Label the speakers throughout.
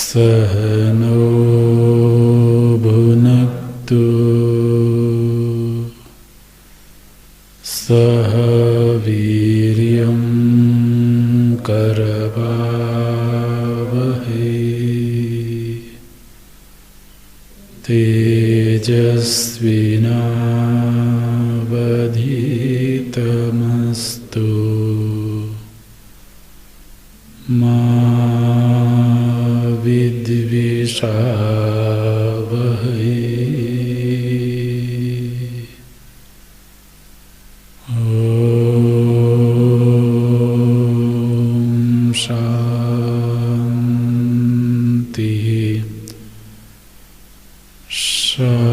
Speaker 1: सहनो भुनक्तु सह वीर्यं करवावहै तेजस्विनावधीतमस्तु मा विद्विषावहै। ॐ शान्ति शान्ति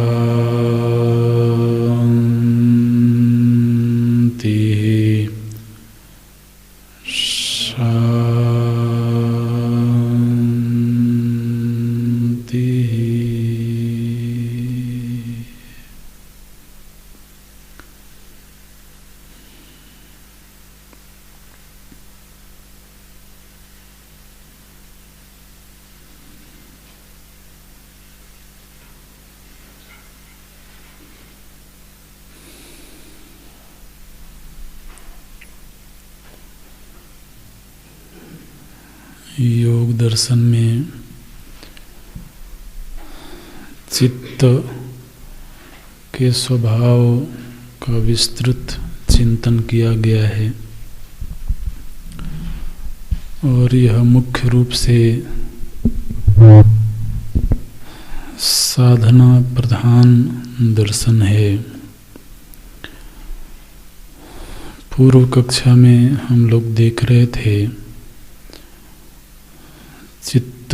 Speaker 1: शान्ति। योग दर्शन में चित्त के स्वभाव का विस्तृत चिंतन किया गया है और यह मुख्य रूप से साधना प्रधान दर्शन है। पूर्व कक्षा में हम लोग देख रहे थे चित्त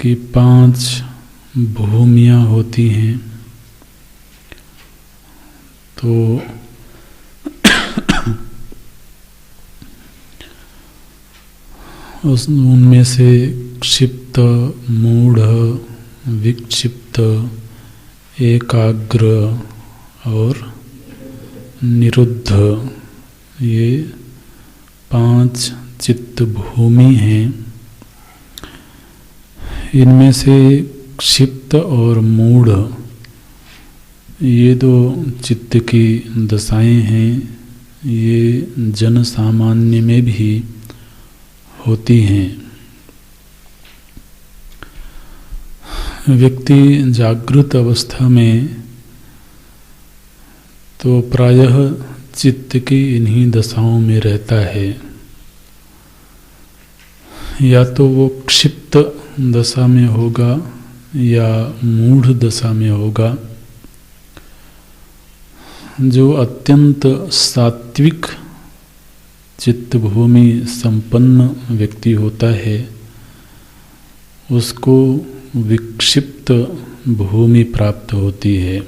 Speaker 1: की 5 भूमियां होती हैं। तो उनमें से क्षिप्त, मूढ़, विक्षिप्त, एकाग्र और निरुद्ध, ये 5 चित्त भूमि हैं। इनमें से क्षिप्त और मूढ़ ये 2 चित्त की दशाएं हैं। ये जन सामान्य में भी होती हैं। व्यक्ति जागृत अवस्था में तो प्रायः चित्त की इन्हीं दशाओं में रहता है। या तो वो क्षिप्त दशा में होगा या मूढ़ दशा में होगा। जो अत्यंत सात्विक चित्त भूमि संपन्न व्यक्ति होता है उसको विक्षिप्त भूमि प्राप्त होती है।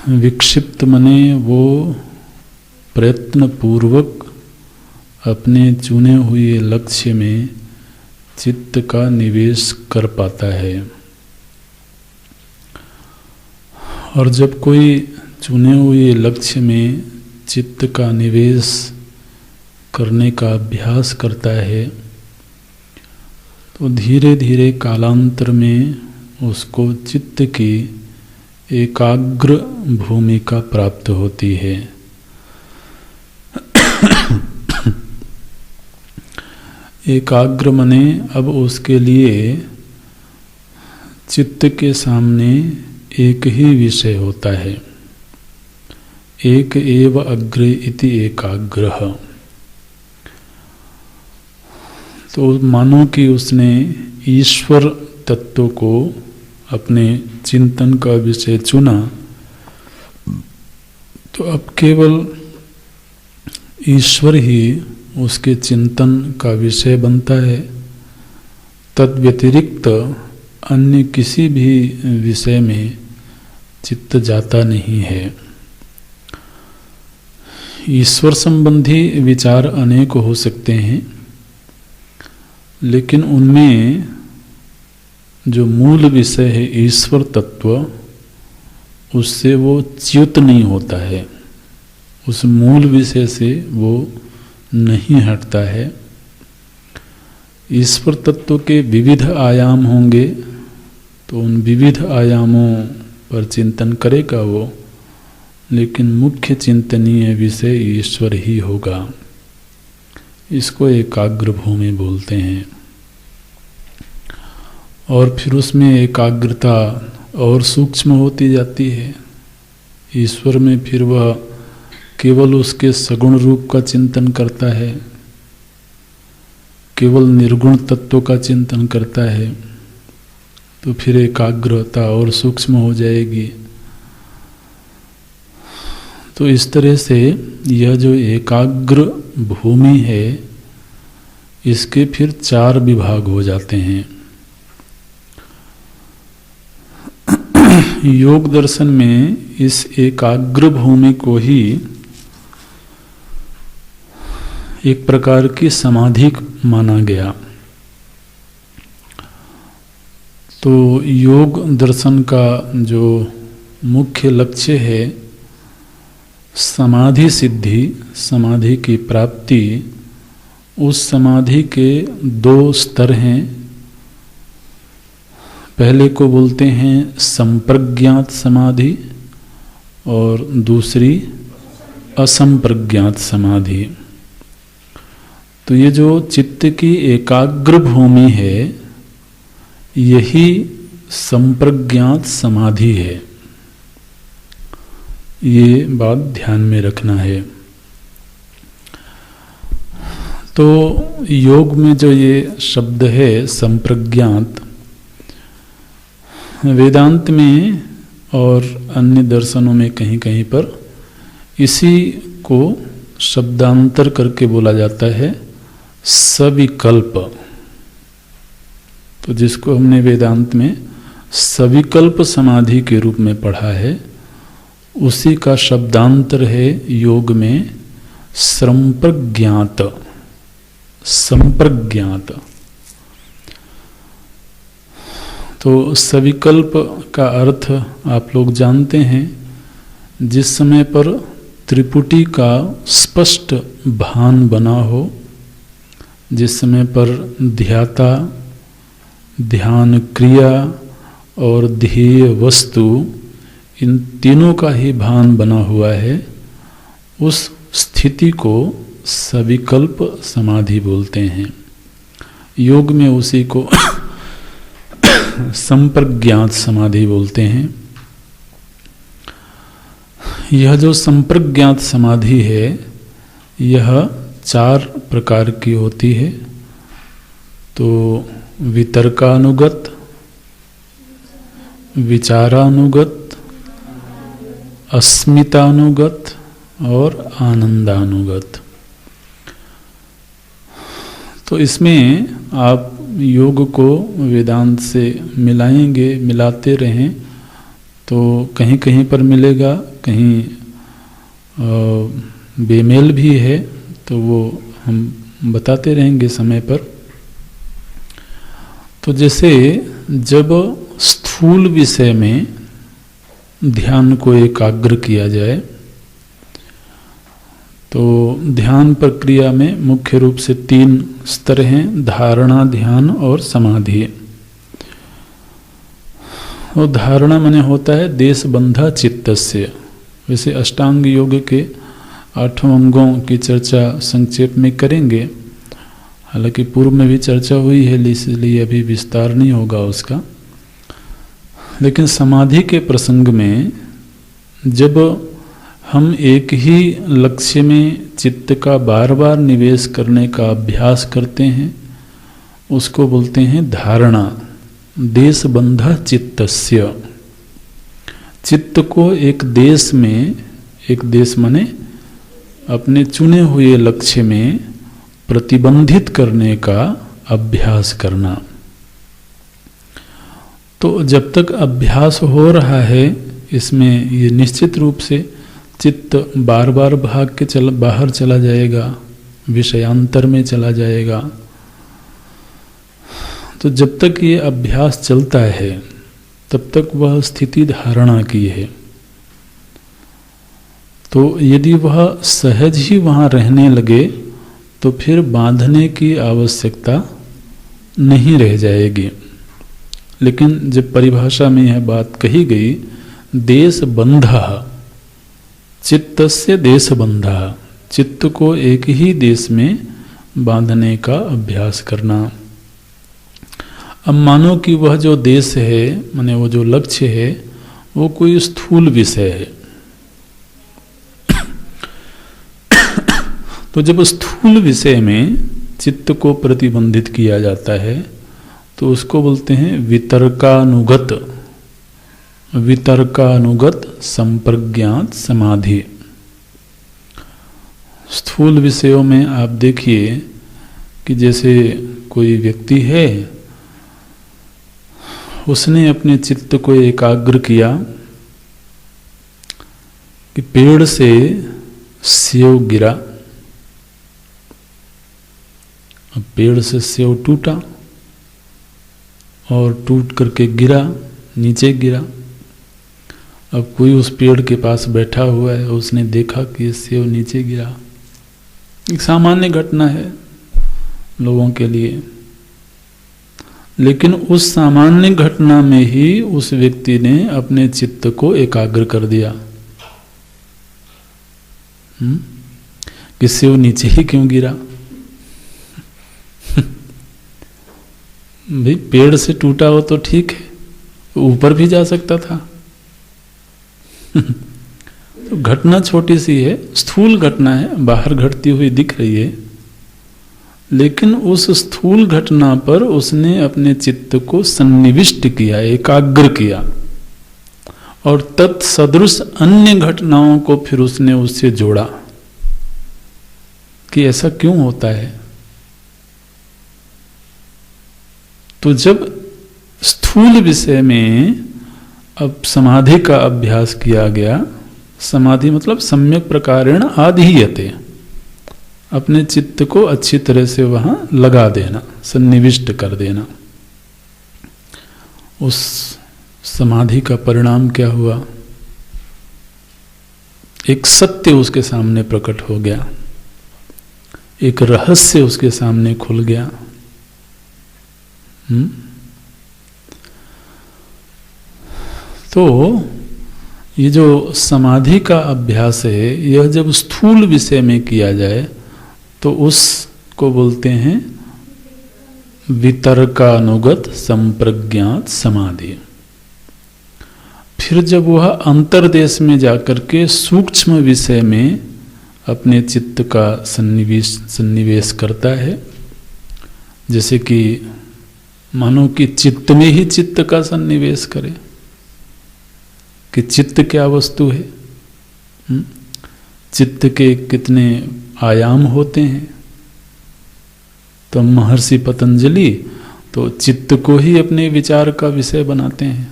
Speaker 1: विक्षिप्त माने वो प्रयत्न पूर्वक अपने चुने हुए लक्ष्य में चित्त का निवेश कर पाता है। और जब कोई चुने हुए लक्ष्य में चित्त का निवेश करने का अभ्यास करता है तो धीरे धीरे कालांतर में उसको चित्त की एकाग्र भूमिका प्राप्त होती है। एकाग्र मने अब उसके लिए चित्त के सामने एक ही विषय होता है, एक एव अग्रे इति एकाग्रह। तो मानो कि उसने ईश्वर तत्व को अपने चिंतन का विषय चुना, तो अब केवल ईश्वर ही उसके चिंतन का विषय बनता है। तद व्यतिरिक्त अन्य किसी भी विषय में चित्त जाता नहीं है। ईश्वर संबंधी विचार अनेक हो सकते हैं, लेकिन उनमें जो मूल विषय है ईश्वर तत्व, उससे वो च्युत नहीं होता है, उस मूल विषय से वो नहीं हटता है। ईश्वर तत्व के विविध आयाम होंगे तो उन विविध आयामों पर चिंतन करेगा वो, लेकिन मुख्य चिंतनीय विषय ईश्वर ही होगा। इसको एकाग्र भूमि बोलते हैं। और फिर उसमें एकाग्रता और सूक्ष्म होती जाती है। ईश्वर में फिर वह केवल उसके सगुण रूप का चिंतन करता है, केवल निर्गुण तत्व का चिंतन करता है, तो फिर एकाग्रता और सूक्ष्म हो जाएगी। तो इस तरह से यह जो एकाग्र भूमि है, इसके फिर 4 विभाग हो जाते हैं। योग दर्शन में इस एकाग्र भूमि को ही एक प्रकार की समाधि माना गया। तो योग दर्शन का जो मुख्य लक्ष्य है समाधि सिद्धि, समाधि की प्राप्ति, उस समाधि के 2 स्तर हैं। पहले को बोलते हैं संप्रज्ञात समाधि और दूसरी असंप्रज्ञात समाधि। तो ये जो चित्त की एकाग्र भूमि है, यही संप्रज्ञात समाधि है। ये बात ध्यान में रखना है। तो योग में जो ये शब्द है संप्रज्ञात, वेदांत में और अन्य दर्शनों में कहीं कहीं पर इसी को शब्दांतर करके बोला जाता है सविकल्प। तो जिसको हमने वेदांत में सविकल्प समाधि के रूप में पढ़ा है, उसी का शब्दांतर है योग में संप्रज्ञात। संप्रज्ञात तो सविकल्प का अर्थ आप लोग जानते हैं, जिस समय पर त्रिपुटी का स्पष्ट भान बना हो, जिस समय पर ध्याता, ध्यान क्रिया और ध्येय वस्तु, इन तीनों का ही भान बना हुआ है, उस स्थिति को सविकल्प समाधि बोलते हैं। योग में उसी को संप्रज्ञात समाधि बोलते हैं। यह जो संप्रज्ञात समाधि है, यह 4 प्रकार की होती है। तो वितर्कानुगत, विचारानुगत, अस्मितानुगत और आनंदानुगत। तो इसमें आप योग को वेदांत से मिलाएंगे, मिलाते रहें तो कहीं कहीं पर मिलेगा, कहीं बेमेल भी है, तो वो हम बताते रहेंगे समय पर। तो जैसे जब स्थूल विषय में ध्यान को एकाग्र किया जाए, तो ध्यान प्रक्रिया में मुख्य रूप से 3 स्तर हैं, धारणा, ध्यान और समाधि। और धारणा माने होता है देशबंधा चित्तस्य। वैसे अष्टांग योग के 8 अंगों की चर्चा संक्षेप में करेंगे, हालांकि पूर्व में भी चर्चा हुई है, इसलिए अभी विस्तार नहीं होगा उसका। लेकिन समाधि के प्रसंग में जब हम एक ही लक्ष्य में चित्त का बार बार निवेश करने का अभ्यास करते हैं, उसको बोलते हैं धारणा। देशबंध चित्तस्य, चित्त को एक देश में, एक देश माने अपने चुने हुए लक्ष्य में प्रतिबंधित करने का अभ्यास करना। तो जब तक अभ्यास हो रहा है इसमें, ये निश्चित रूप से चित्त बार बार भाग के बाहर चला जाएगा, विषयांतर में चला जाएगा। तो जब तक ये अभ्यास चलता है तब तक वह स्थिति धारणा की है। तो यदि वह सहज ही वहाँ रहने लगे तो फिर बांधने की आवश्यकता नहीं रह जाएगी। लेकिन जब परिभाषा में यह बात कही गई, देशबंधः, चित्तस्य देशबंधः, चित्त को एक ही देश में बांधने का अभ्यास करना। अब मानो कि वह जो देश है, माने वो जो लक्ष्य है, वो कोई स्थूल विषय है। तो जब स्थूल विषय में चित्त को प्रतिबंधित किया जाता है तो उसको बोलते हैं वितर्कानुगत, वितर्कानुगत संप्रज्ञात समाधि। स्थूल विषयों में आप देखिए कि जैसे कोई व्यक्ति है, उसने अपने चित्त को एकाग्र किया कि पेड़ से सेव गिरा। अब पेड़ से सेव टूटा और टूट करके गिरा, नीचे गिरा। अब कोई उस पेड़ के पास बैठा हुआ है, उसने देखा कि ये सेव नीचे गिरा। एक सामान्य घटना है लोगों के लिए, लेकिन उस सामान्य घटना में ही उस व्यक्ति ने अपने चित्त को एकाग्र कर दिया कि सेव नीचे ही क्यों गिरा। भाई पेड़ से टूटा हो तो ठीक है, ऊपर भी जा सकता था। तो घटना छोटी सी है, स्थूल घटना है, बाहर घटती हुई दिख रही है, लेकिन उस स्थूल घटना पर उसने अपने चित्त को सन्निविष्ट किया, एकाग्र किया, और तत्सदृश अन्य घटनाओं को फिर उसने उससे जोड़ा कि ऐसा क्यों होता है। तो जब स्थूल विषय में अब समाधि का अभ्यास किया गया, समाधि मतलब सम्यक प्रकारेण आधीयते, अपने चित्त को अच्छी तरह से वहां लगा देना, सन्निविष्ट कर देना, उस समाधि का परिणाम क्या हुआ? एक सत्य उसके सामने प्रकट हो गया, एक रहस्य उसके सामने खुल गया। तो ये जो समाधि का अभ्यास है, यह जब स्थूल विषय में किया जाए तो उसको बोलते हैं वितर्कानुगत संप्रज्ञात समाधि। फिर जब वह अंतर्देश में जाकर के सूक्ष्म विषय में अपने चित्त का सन्निवेश करता है, जैसे कि मानो कि चित्त में ही चित्त का सन्निवेश करे कि चित्त क्या वस्तु है, चित्त के कितने आयाम होते हैं। तो महर्षि पतंजलि तो चित्त को ही अपने विचार का विषय बनाते हैं।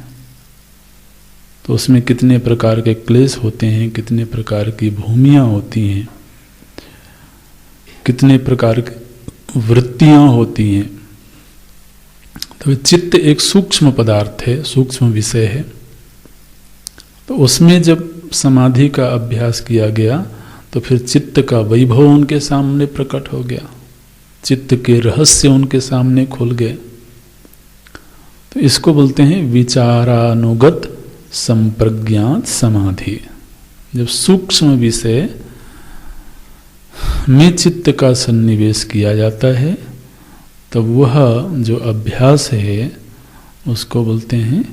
Speaker 1: तो उसमें कितने प्रकार के क्लेश होते हैं, कितने प्रकार की भूमियां होती हैं, कितने प्रकार की वृत्तियां होती हैं। तो चित्त एक सूक्ष्म पदार्थ है, सूक्ष्म विषय है। तो उसमें जब समाधि का अभ्यास किया गया तो फिर चित्त का वैभव उनके सामने प्रकट हो गया, चित्त के रहस्य उनके सामने खुल गए। तो इसको बोलते हैं विचारानुगत संप्रज्ञात समाधि। जब सूक्ष्म विषय में चित्त का सन्निवेश किया जाता है तब वह जो अभ्यास है उसको बोलते हैं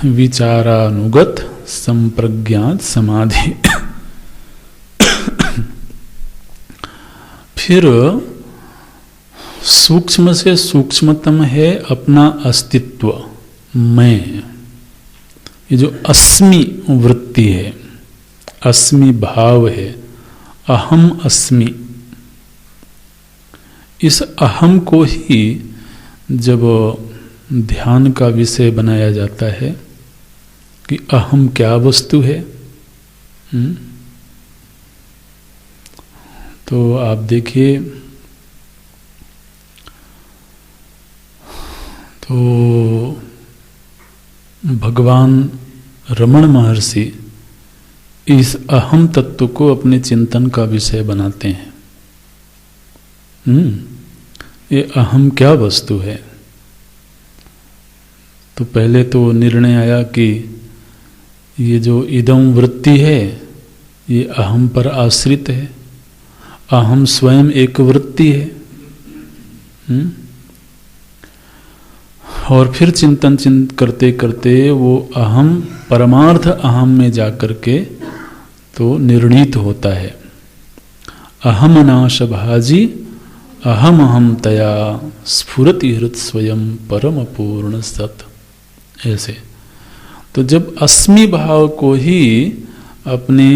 Speaker 1: विचारानुगत संप्रज्ञात समाधि। फिर सूक्ष्म से सूक्ष्मतम है अपना अस्तित्व, मैं। ये जो अस्मि वृत्ति है, अस्मि भाव है, अहम अस्मि, इस अहम को ही जब ध्यान का विषय बनाया जाता है कि अहम क्या वस्तु है, तो आप देखिए, तो भगवान रमण महर्षि इस अहम तत्व को अपने चिंतन का विषय बनाते हैं। ये अहम क्या वस्तु है? तो पहले तो निर्णय आया कि ये जो इदम वृत्ति है ये अहम पर आश्रित है, अहम स्वयं एक वृत्ति है। और फिर चिंतन करते करते वो अहम परमार्थ अहम में जाकर के तो निर्णीत होता है। अहम नाश भाजी अहम अहम तया स्फुरति हृत स्वयं परम पूर्ण सत। ऐसे तो जब अस्मि भाव को ही अपने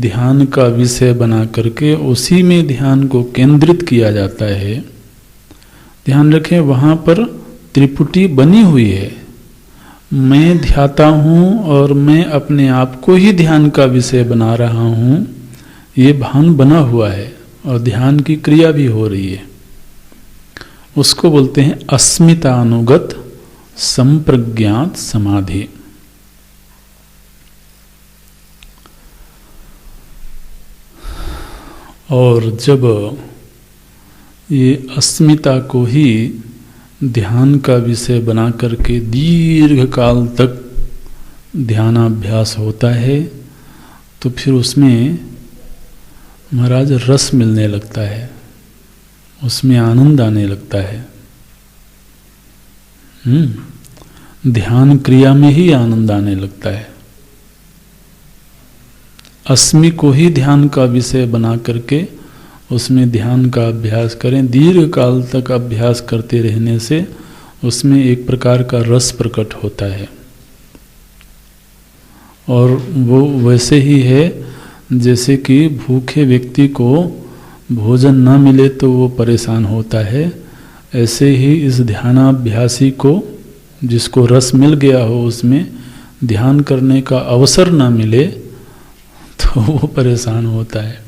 Speaker 1: ध्यान का विषय बना करके उसी में ध्यान को केंद्रित किया जाता है, ध्यान रखें वहाँ पर त्रिपुटी बनी हुई है। मैं ध्याता हूँ और मैं अपने आप को ही ध्यान का विषय बना रहा हूँ, ये भान बना हुआ है और ध्यान की क्रिया भी हो रही है। उसको बोलते हैं अस्मितानुगत संप्रज्ञात समाधि। और जब ये अस्मिता को ही ध्यान का विषय बना करके दीर्घ काल तक ध्यानाभ्यास होता है, तो फिर उसमें महाराज रस मिलने लगता है, उसमें आनंद आने लगता है। ध्यान क्रिया में ही आनंद आने लगता है। अस्मि को ही ध्यान का विषय बना करके उसमें ध्यान का अभ्यास करें, दीर्घ काल तक अभ्यास करते रहने से उसमें एक प्रकार का रस प्रकट होता है। और वो वैसे ही है जैसे कि भूखे व्यक्ति को भोजन न मिले तो वो परेशान होता है, ऐसे ही इस ध्यानाभ्यासी को जिसको रस मिल गया हो उसमें ध्यान करने का अवसर न मिले तो वो परेशान होता है।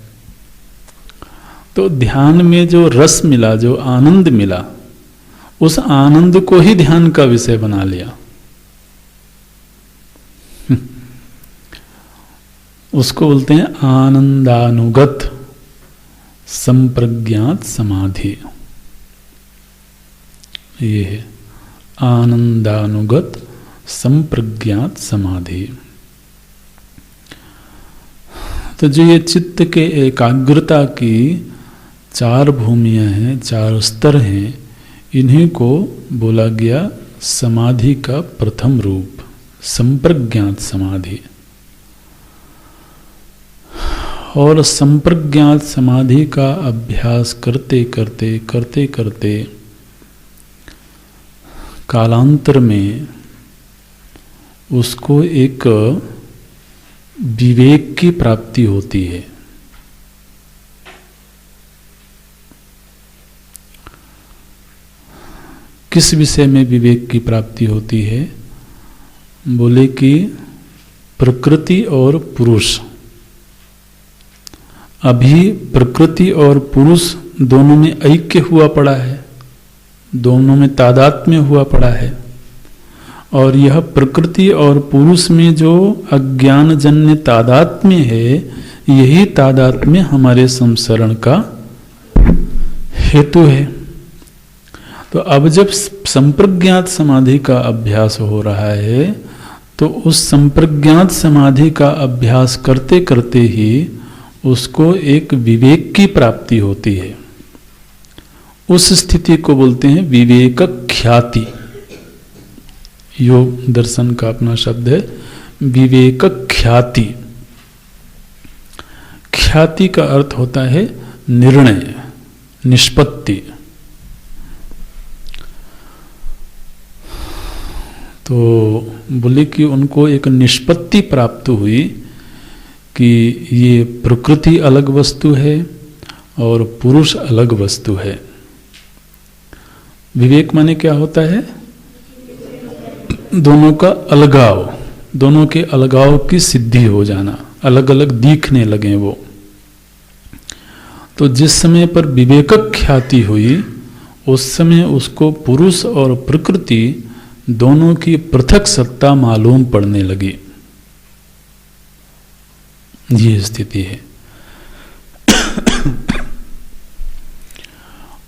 Speaker 1: तो ध्यान में जो रस मिला, जो आनंद मिला, उस आनंद को ही ध्यान का विषय बना लिया। उसको बोलते हैं आनंदानुगत संप्रज्ञात समाधि। ये है आनंदानुगत संप्रज्ञात समाधि। तो जो ये चित्त के एकाग्रता की चार भूमियां हैं, चार स्तर हैं, इन्हीं को बोला गया समाधि का प्रथम रूप, संप्रज्ञात समाधि। और संप्रज्ञात समाधि का अभ्यास करते करते कालांतर में उसको एक विवेक की प्राप्ति होती है। किस विषय में विवेक की प्राप्ति होती है? बोले कि प्रकृति और पुरुष, अभी प्रकृति और पुरुष दोनों में ऐक्य हुआ पड़ा है, दोनों में तादात्म्य हुआ पड़ा है। और यह प्रकृति और पुरुष में जो अज्ञानजन्य तादात्म्य है, यही तादात्म्य हमारे संसरण का हेतु है। तो अब जब संप्रज्ञात समाधि का अभ्यास हो रहा है, तो उस संप्रज्ञात समाधि का अभ्यास करते करते ही उसको एक विवेक की प्राप्ति होती है। उस स्थिति को बोलते हैं विवेक ख्याति। योग दर्शन का अपना शब्द है विवेक ख्याति। ख्याति का अर्थ होता है निर्णय, निष्पत्ति। तो बोले कि उनको एक निष्पत्ति प्राप्त हुई कि ये प्रकृति अलग वस्तु है और पुरुष अलग वस्तु है। विवेक माने क्या होता है? दोनों का अलगाव, दोनों के अलगाव की सिद्धि हो जाना, अलग अलग दिखने लगे वो। तो जिस समय पर विवेक ख्याति हुई उस समय उसको पुरुष और प्रकृति दोनों की पृथक सत्ता मालूम पड़ने लगी। ये स्थिति है।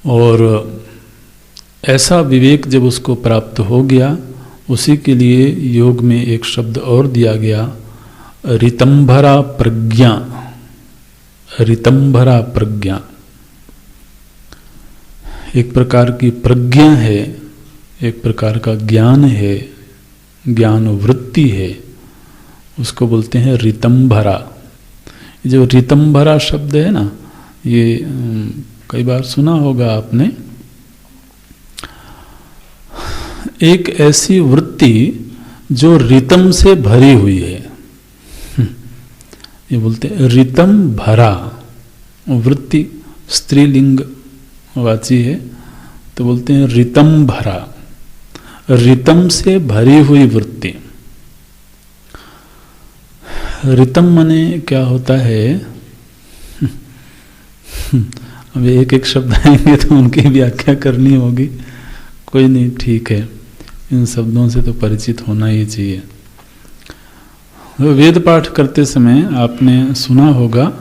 Speaker 1: और ऐसा विवेक जब उसको प्राप्त हो गया, उसी के लिए योग में एक शब्द और दिया गया, ऋतंभरा प्रज्ञा। ऋतंभरा प्रज्ञा एक प्रकार की प्रज्ञा है, एक प्रकार का ज्ञान है, ज्ञान वृत्ति है, उसको बोलते हैं ऋतंभरा। जो ऋतंभरा शब्द है ना, ये कई बार सुना होगा आपने। एक ऐसी वृत्ति जो रितम से भरी हुई है, ये बोलते हैं रितम भरा। वृत्ति स्त्रीलिंग वाची है तो बोलते हैं रितम भरा, रितम से भरी हुई वृत्ति। रितम माने क्या होता है? अब एक एक शब्द आएंगे तो उनकी व्याख्या करनी होगी। कोई नहीं, ठीक है, इन शब्दों से तो परिचित होना ही चाहिए। वेद पाठ करते समय आपने सुना होगा,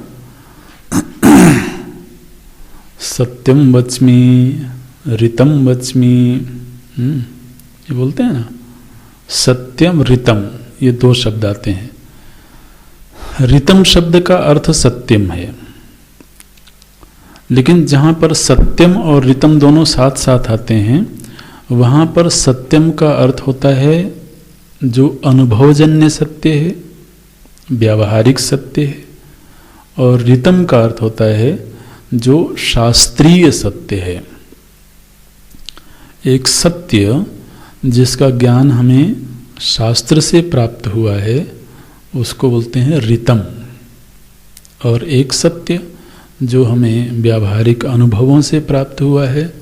Speaker 1: सत्यम वच्मि, ऋतम वच्मि, ये बोलते हैं ना, सत्यम ऋतम, ये दो शब्द आते हैं। ऋतम शब्द का अर्थ सत्यम है, लेकिन जहां पर सत्यम और ऋतम दोनों साथ साथ आते हैं, वहां पर सत्यम का अर्थ होता है जो अनुभवजन्य सत्य है, व्यावहारिक सत्य है, और ऋतम का अर्थ होता है जो शास्त्रीय सत्य है। एक सत्य जिसका ज्ञान हमें शास्त्र से प्राप्त हुआ है उसको बोलते हैं ऋतम, और एक सत्य जो हमें व्यावहारिक अनुभवों से प्राप्त हुआ है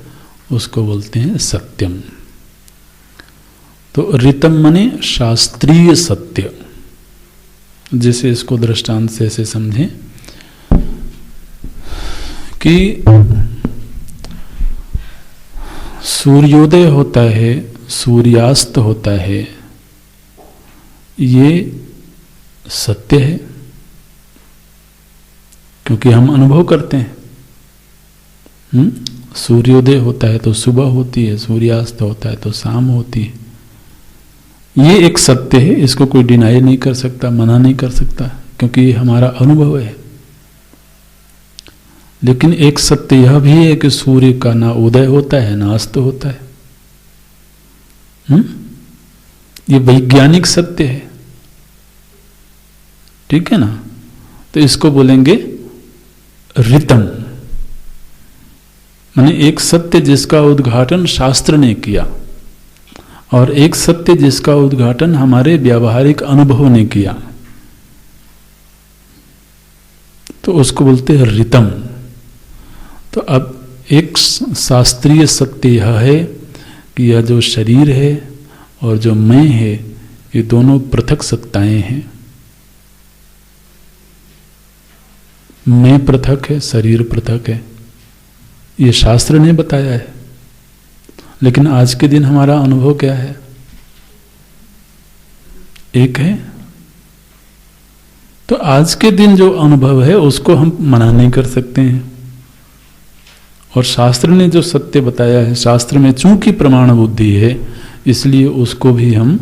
Speaker 1: उसको बोलते हैं सत्यम। तो ऋतम माने शास्त्रीय सत्य। जैसे इसको दृष्टांत से ऐसे समझें कि सूर्योदय होता है, सूर्यास्त होता है, ये सत्य है क्योंकि हम अनुभव करते हैं। सूर्योदय होता है तो सुबह होती है, सूर्यास्त होता है तो शाम होती है। ये एक सत्य है, इसको कोई डिनाई नहीं कर सकता, मना नहीं कर सकता, क्योंकि ये हमारा अनुभव है। लेकिन एक सत्य यह भी है कि सूर्य का ना उदय होता है ना अस्त होता है। ये वैज्ञानिक सत्य है, ठीक है ना। तो इसको बोलेंगे ऋतम, माने एक सत्य जिसका उद्घाटन शास्त्र ने किया और एक सत्य जिसका उद्घाटन हमारे व्यावहारिक अनुभव ने किया, तो उसको बोलते हैं ऋतम। तो अब एक शास्त्रीय सत्य यह है कि यह जो शरीर है और जो मैं है, ये दोनों पृथक सत्ताएं हैं। मैं पृथक है, शरीर पृथक है, ये शास्त्र ने बताया है। लेकिन आज के दिन हमारा अनुभव क्या है? एक है। तो आज के दिन जो अनुभव है उसको हम मना नहीं कर सकते हैं, और शास्त्र ने जो सत्य बताया है, शास्त्र में चूंकि प्रमाण बुद्धि है इसलिए उसको भी हम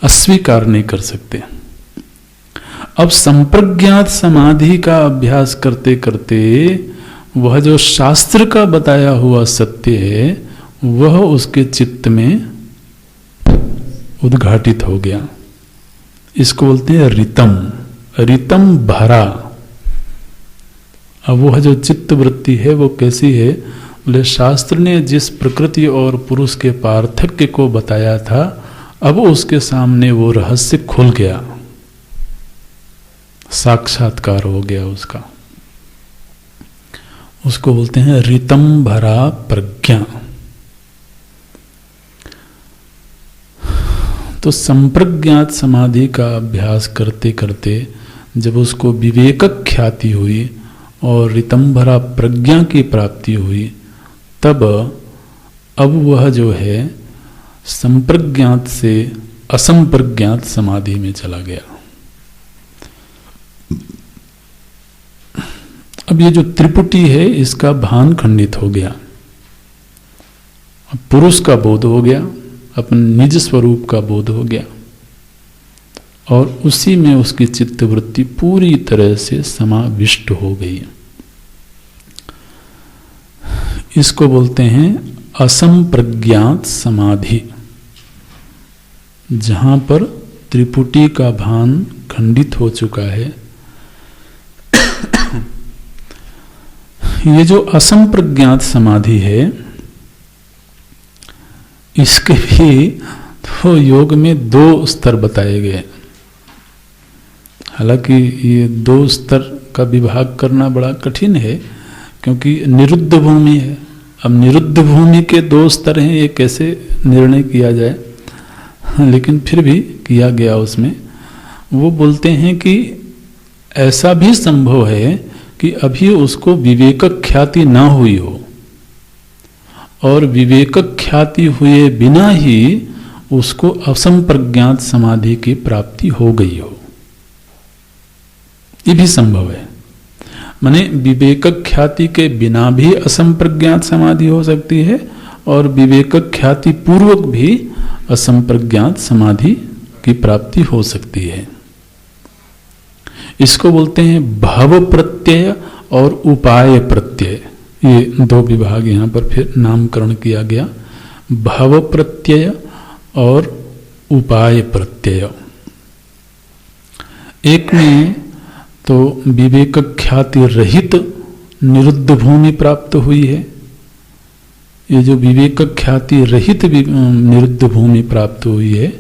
Speaker 1: अस्वीकार नहीं कर सकते। अब संप्रज्ञात समाधि का अभ्यास करते करते वह जो शास्त्र का बताया हुआ सत्य है वह उसके चित्त में उद्घाटित हो गया। इसको बोलते हैं रितम, रितम भरा। अब वह जो चित्त वृत्ति है वो कैसी है? बोले शास्त्र ने जिस प्रकृति और पुरुष के पार्थक्य को बताया था, अब उसके सामने वो रहस्य खुल गया, साक्षात्कार हो गया उसका। उसको बोलते हैं रितम भरा प्रज्ञा। तो संप्रज्ञात समाधि का अभ्यास करते करते जब उसको विवेकक ख्याति हुई और रितंभरा प्रज्ञा की प्राप्ति हुई, तब अब वह जो है संप्रज्ञात से असंप्रज्ञात समाधि में चला गया। अब ये जो त्रिपुटी है इसका भान खंडित हो गया, अब पुरुष का बोध हो गया, अपने निज स्वरूप का बोध हो गया, और उसी में उसकी चित्त वृत्ति पूरी तरह से समाविष्ट हो गई। इसको बोलते हैं असंप्रज्ञात समाधि, जहां पर त्रिपुटी का भान खंडित हो चुका है। ये जो असंप्रज्ञात समाधि है, इसके भी तो योग में 2 स्तर बताए गए। हालांकि ये 2 स्तर का विभाग करना बड़ा कठिन है, क्योंकि निरुद्ध भूमि है। अब निरुद्ध भूमि के 2 स्तर हैं, ये कैसे निर्णय किया जाए, लेकिन फिर भी किया गया उसमें। वो बोलते हैं कि ऐसा भी संभव है कि अभी उसको विवेकक ख्याति ना हुई हो, और विवेकक ख्याति हुए बिना ही उसको असंप्रज्ञात समाधि की प्राप्ति हो गई हो। ये भी संभव है। माने विवेकक ख्याति के बिना भी असंप्रज्ञात समाधि हो सकती है, और विवेकक ख्याति पूर्वक भी असंप्रज्ञात समाधि की प्राप्ति हो सकती है। इसको बोलते हैं भव प्रत्यय और उपाय प्रत्यय। ये 2 विभाग यहाँ पर फिर नामकरण किया गया, भव प्रत्यय और उपाय प्रत्यय। एक में तो विवेक ख्याति रहित निरुद्ध भूमि प्राप्त हुई है। ये जो विवेक ख्याति रहित निरुद्ध भूमि प्राप्त हुई है,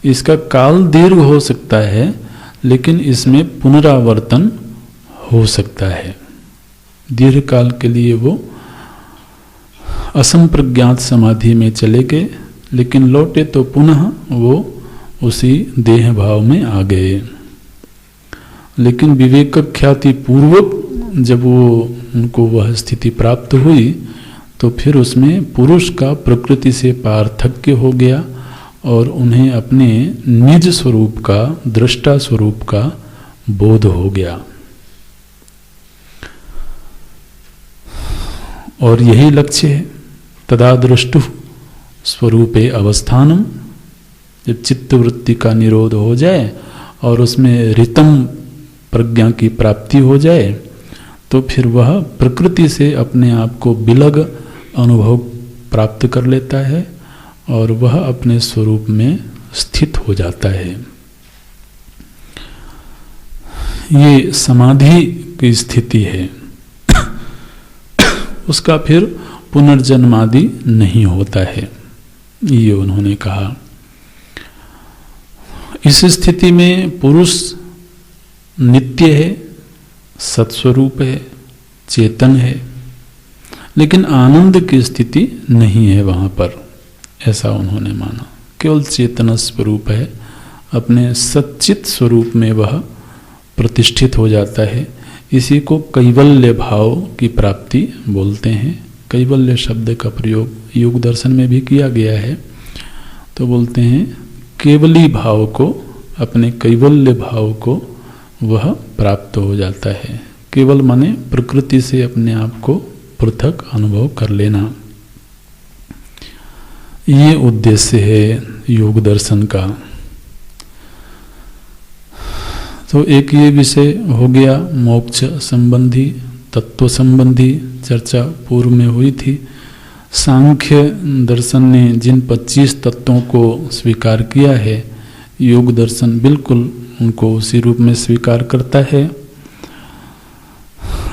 Speaker 1: इसका काल दीर्घ हो सकता है, लेकिन इसमें पुनरावर्तन हो सकता है। दीर्घ काल के लिए वो असंप्रज्ञात समाधि में चले गए, लेकिन लौटे तो पुनः वो उसी देह भाव में आ गए। लेकिन विवेक ख्याति पूर्वक जब वो उनको वह स्थिति प्राप्त हुई, तो फिर उसमें पुरुष का प्रकृति से पार्थक्य हो गया, और उन्हें अपने निज स्वरूप का, दृष्टा स्वरूप का बोध हो गया। और यही लक्ष्य है, तदा दृष्टु स्वरूपे अवस्थानम। जब चित्त वृत्ति का निरोध हो जाए और उसमें रितम प्रज्ञा की प्राप्ति हो जाए, तो फिर वह प्रकृति से अपने आप को बिलग अनुभव प्राप्त कर लेता है, और वह अपने स्वरूप में स्थित हो जाता है। ये समाधि की स्थिति है। उसका फिर पुनर्जन्मादि नहीं होता है, ये उन्होंने कहा। इस स्थिति में पुरुष नित्य है, सत्स्वरूप है, चेतन है, लेकिन आनंद की स्थिति नहीं है वहां पर, ऐसा उन्होंने माना। केवल चेतन स्वरूप है, अपने सच्चित स्वरूप में वह प्रतिष्ठित हो जाता है। इसी को कैवल्य भाव की प्राप्ति बोलते हैं। कैवल्य शब्द का प्रयोग योग दर्शन में भी किया गया है। तो बोलते हैं केवली भाव को, अपने कैवल्य भाव को वह प्राप्त हो जाता है। केवल माने प्रकृति से अपने आप को पृथक अनुभव कर लेना, ये उद्देश्य है योग दर्शन का। तो एक ये विषय हो गया, मोक्ष संबंधी, तत्व संबंधी चर्चा पूर्व में हुई थी। सांख्य दर्शन ने जिन 25 तत्वों को स्वीकार किया है, योग दर्शन बिल्कुल उनको उसी रूप में स्वीकार करता है।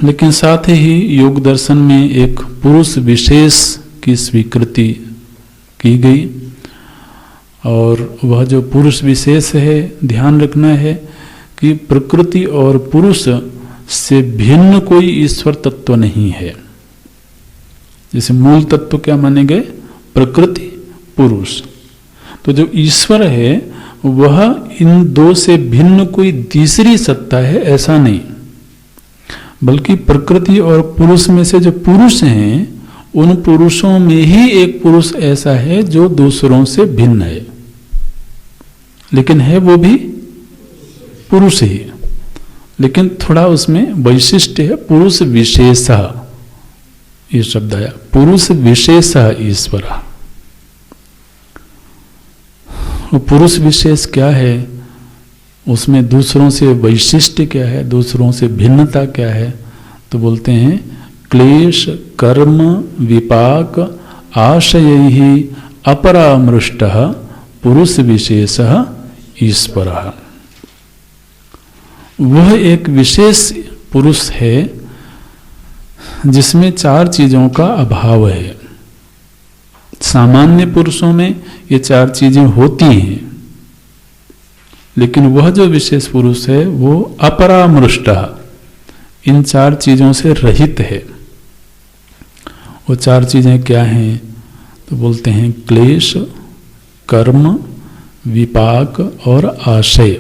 Speaker 1: लेकिन साथ ही योग दर्शन में एक पुरुष विशेष की स्वीकृति की गई, और वह जो पुरुष विशेष है, ध्यान रखना है कि प्रकृति और पुरुष से भिन्न कोई ईश्वर तत्व नहीं है। जैसे मूल तत्व क्या माने गए? प्रकृति, पुरुष। तो जो ईश्वर है वह इन दो से भिन्न कोई तीसरी सत्ता है, ऐसा नहीं, बल्कि प्रकृति और पुरुष में से जो पुरुष हैं, उन पुरुषों में ही एक पुरुष ऐसा है जो दूसरों से भिन्न है, लेकिन है वो भी पुरुष ही, लेकिन थोड़ा उसमें वैशिष्ट्य है। पुरुष विशेष, ये शब्द आया, पुरुष विशेष ईश्वर। पुरुष विशेष क्या है? उसमें दूसरों से वैशिष्ट्य क्या है, दूसरों से भिन्नता क्या है? तो बोलते हैं क्लेश कर्म विपाक आशयैहि अपरामृष्टः पुरुष विशेषः ईश्वरः। वह एक विशेष पुरुष है जिसमें 4 चीजों का अभाव है। सामान्य पुरुषों में ये 4 चीजें होती हैं, लेकिन वह जो विशेष पुरुष है वो अपरामृष्ट, इन 4 चीजों से रहित है। वो 4 चीजें क्या हैं? तो बोलते हैं क्लेश, कर्म, विपाक और आशय।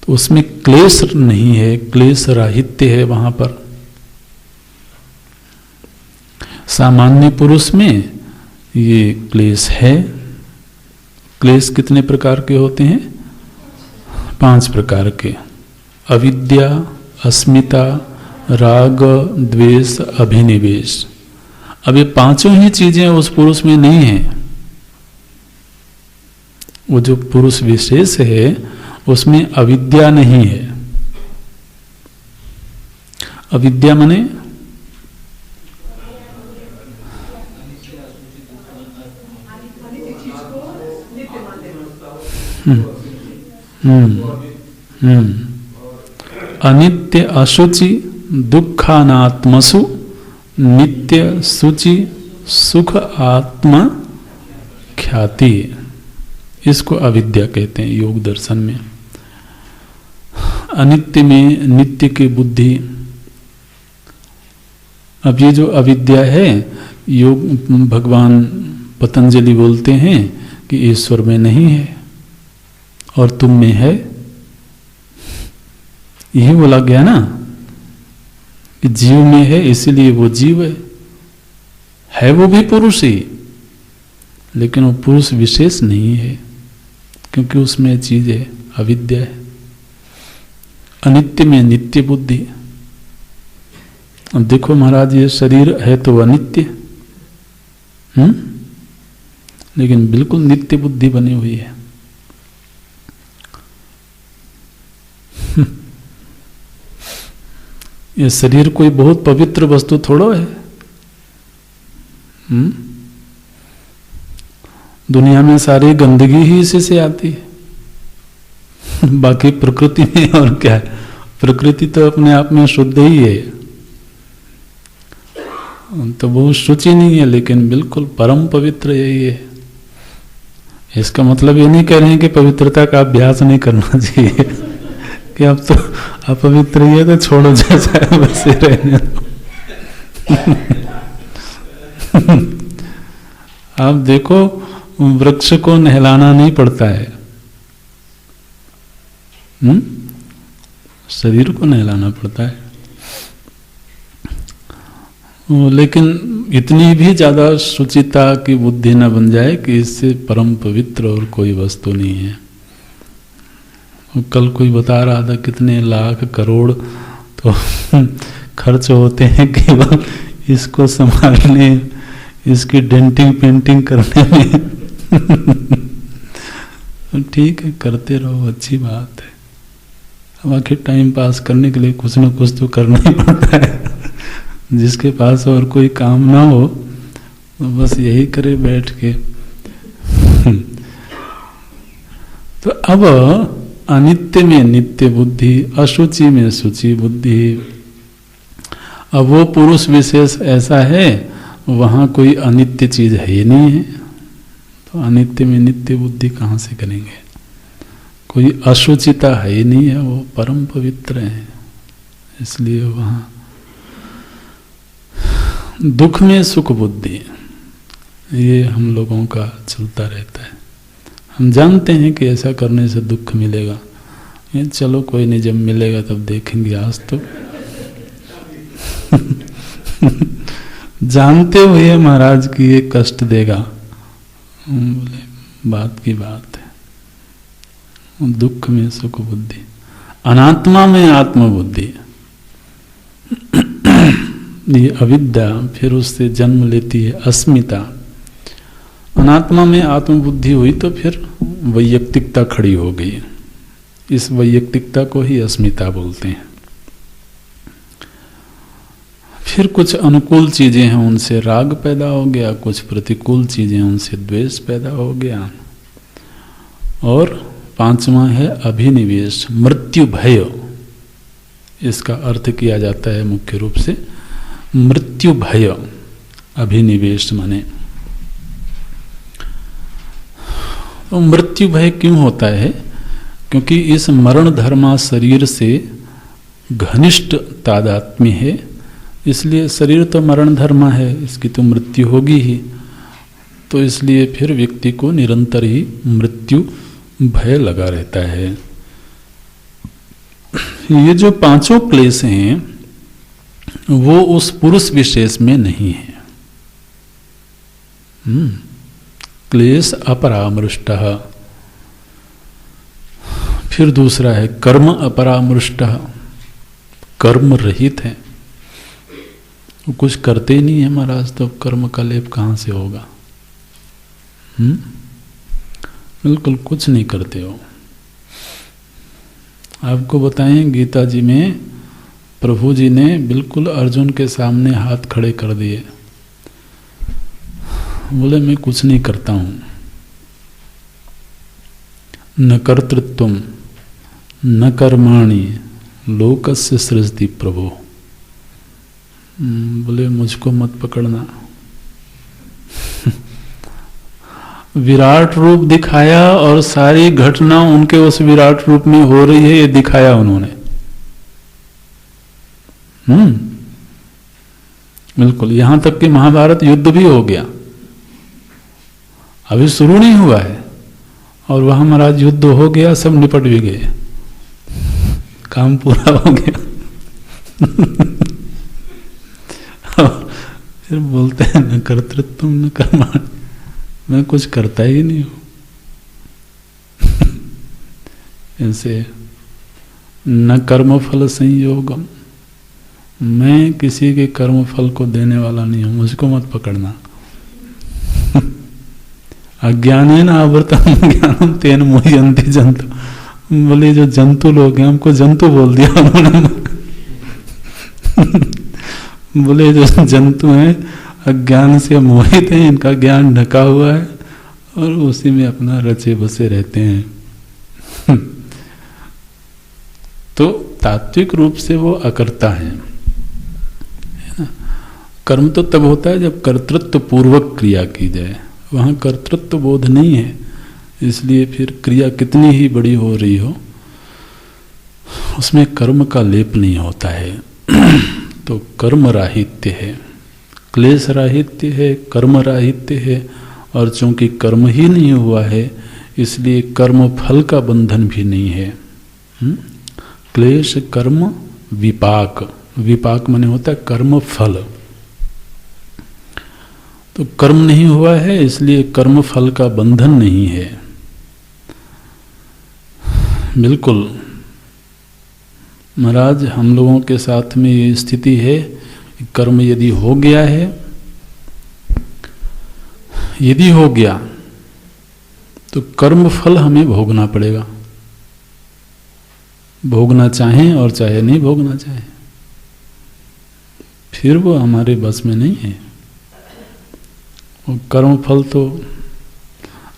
Speaker 1: तो उसमें क्लेश नहीं है, क्लेश राहित्य है वहां पर। सामान्य पुरुष में ये क्लेश है। क्लेश कितने प्रकार के होते हैं? 5 प्रकार के। अविद्या, अस्मिता, राग, द्वेष, अभिनिवेश। अब ये 5 ही चीजें उस पुरुष में नहीं है। वो जो पुरुष विशेष है उसमें अविद्या नहीं है। अविद्या माने अनित्य अशुचि दुखानात्मसु नित्य शुचि सुख आत्मा ख्याति, इसको अविद्या कहते हैं योग दर्शन में। अनित्य में नित्य की बुद्धि। अब ये जो अविद्या है, योग भगवान पतंजलि बोलते हैं कि ईश्वर में नहीं है और तुम में है। यही बोला गया ना कि जीव में है इसीलिए वो जीव है वो भी पुरुष ही, लेकिन वो पुरुष विशेष नहीं है, क्योंकि उसमें चीज है, अविद्या है। अनित्य में नित्य बुद्धि। अब देखो महाराज, ये शरीर है तो अनित्य, लेकिन बिल्कुल नित्य बुद्धि बनी हुई है। ये शरीर कोई बहुत पवित्र वस्तु थोड़ो है। दुनिया में सारी गंदगी ही इसी से आती है। बाकी प्रकृति में और क्या है? प्रकृति तो अपने आप में शुद्ध ही है, तो वो शुचि नहीं है, लेकिन बिल्कुल परम पवित्र यही है। इसका मतलब ये नहीं कह रहे हैं कि पवित्रता का अभ्यास नहीं करना चाहिए कि अब तो अपवित्र ही है तो छोड़ो, जैसा है वैसे रहने दो। आप देखो, वृक्ष को नहलाना नहीं पड़ता है, शरीर को नहलाना पड़ता है। लेकिन इतनी भी ज्यादा शुचिता की बुद्धि न बन जाए कि इससे परम पवित्र और कोई वस्तु नहीं है। कल कोई बता रहा था कितने लाख करोड़ तो खर्च होते हैं केवल इसको संभालने, इसकी डेंटिंग पेंटिंग करने में। ठीक है, करते रहो, अच्छी बात है। अब आखिर टाइम पास करने के लिए कुछ न कुछ तो करना ही पड़ता है। जिसके पास और कोई काम ना हो तो बस यही करे बैठ के। तो अब अनित्य में नित्य बुद्धि, अशुचि में शुचि बुद्धि। अब वो पुरुष विशेष ऐसा है, वहां कोई अनित्य चीज है ही नहीं है, तो अनित्य में नित्य बुद्धि कहाँ से करेंगे? कोई अशुचिता है ही नहीं है, वो परम पवित्र है। इसलिए वहां दुख में सुख बुद्धि, ये हम लोगों का चलता रहता है। हम जानते हैं कि ऐसा करने से दुख मिलेगा, ये चलो कोई नहीं, जब मिलेगा तब देखेंगे, आज तो जानते हुए महाराज की ये कष्ट देगा। बोले बात की बात है। दुख में सुख बुद्धि, अनात्मा में आत्मबुद्धि, ये अविद्या फिर उससे जन्म लेती है अस्मिता। अनात्मा में आत्मबुद्धि हुई तो फिर वैयक्तिकता खड़ी हो गई। इस वैयक्तिकता को ही अस्मिता बोलते हैं। फिर कुछ अनुकूल चीजें हैं, उनसे राग पैदा हो गया, कुछ प्रतिकूल चीजें उनसे द्वेष पैदा हो गया। और पांचवा है अभिनिवेश, मृत्यु भय। इसका अर्थ किया जाता है मुख्य रूप से मृत्यु भय। अभिनिवेश माने तो मृत्यु भय क्यों होता है? क्योंकि इस मरण धर्मा शरीर से घनिष्ठ तादात्म्य है, इसलिए शरीर तो मरण धर्मा है, इसकी तो मृत्यु होगी ही। तो इसलिए फिर व्यक्ति को निरंतर ही मृत्यु भय लगा रहता है। ये जो पांचों क्लेश हैं वो उस पुरुष विशेष में नहीं है। क्लेश अपरामृष्ट। फिर दूसरा है कर्म अपरामृष्ट, कर्म रहित है, वो कुछ करते ही नहीं है महाराज, तो कर्म का लेप कहाँ से होगा? बिल्कुल कुछ नहीं करते हो। आपको बताएं गीता जी में प्रभु जी ने बिल्कुल अर्जुन के सामने हाथ खड़े कर दिए, बोले मैं कुछ नहीं करता हूं, न कर्तृत्वम न कर्माणि लोकस्य सृजति प्रभो। बोले मुझको मत पकड़ना। विराट रूप दिखाया और सारी घटना उनके उस विराट रूप में हो रही है, ये दिखाया उन्होंने। बिल्कुल, यहां तक कि महाभारत युद्ध भी हो गया, अभी शुरू नहीं हुआ है, और वहां महाराज युद्ध हो गया, सब निपट भी गए, काम पूरा हो गया। फिर बोलते हैं न कर्तृत्व न कर्माणि, मैं कुछ करता ही नहीं हूं। ऐसे न कर्म फल संयोगम, मैं किसी के कर्म फल को देने वाला नहीं हूं, मुझको मत पकड़ना। अज्ञानेन आवृतम ज्ञानम तेन मुह्यन्ति जंतु। बोले जो जंतु लोग हैं, हमको जंतु बोल दिया उन्होंने। बोले जो जंतु हैं अज्ञान से मोहित हैं, इनका ज्ञान ढका हुआ है और उसी में अपना रचे बसे रहते हैं। तो तात्विक रूप से वो अकर्ता है ना। कर्म तो तब होता है जब कर्तृत्व पूर्वक क्रिया की जाए, वहां कर्तृत्व बोध नहीं है, इसलिए फिर क्रिया कितनी ही बड़ी हो रही हो उसमें कर्म का लेप नहीं होता है। तो कर्म राहित्य है, क्लेश राहित्य है, कर्म राहित्य है, और चूंकि कर्म ही नहीं हुआ है इसलिए कर्म फल का बंधन भी नहीं है। क्लेश कर्म विपाक, विपाक माने होता है कर्म फल। तो कर्म नहीं हुआ है इसलिए कर्म फल का बंधन नहीं है। बिल्कुल महाराज, हम लोगों के साथ में ये स्थिति है, कर्म यदि हो गया है, यदि हो गया तो कर्म फल हमें भोगना पड़ेगा, भोगना चाहें और चाहे नहीं भोगना चाहें, फिर वो हमारे बस में नहीं है। वो कर्म फल तो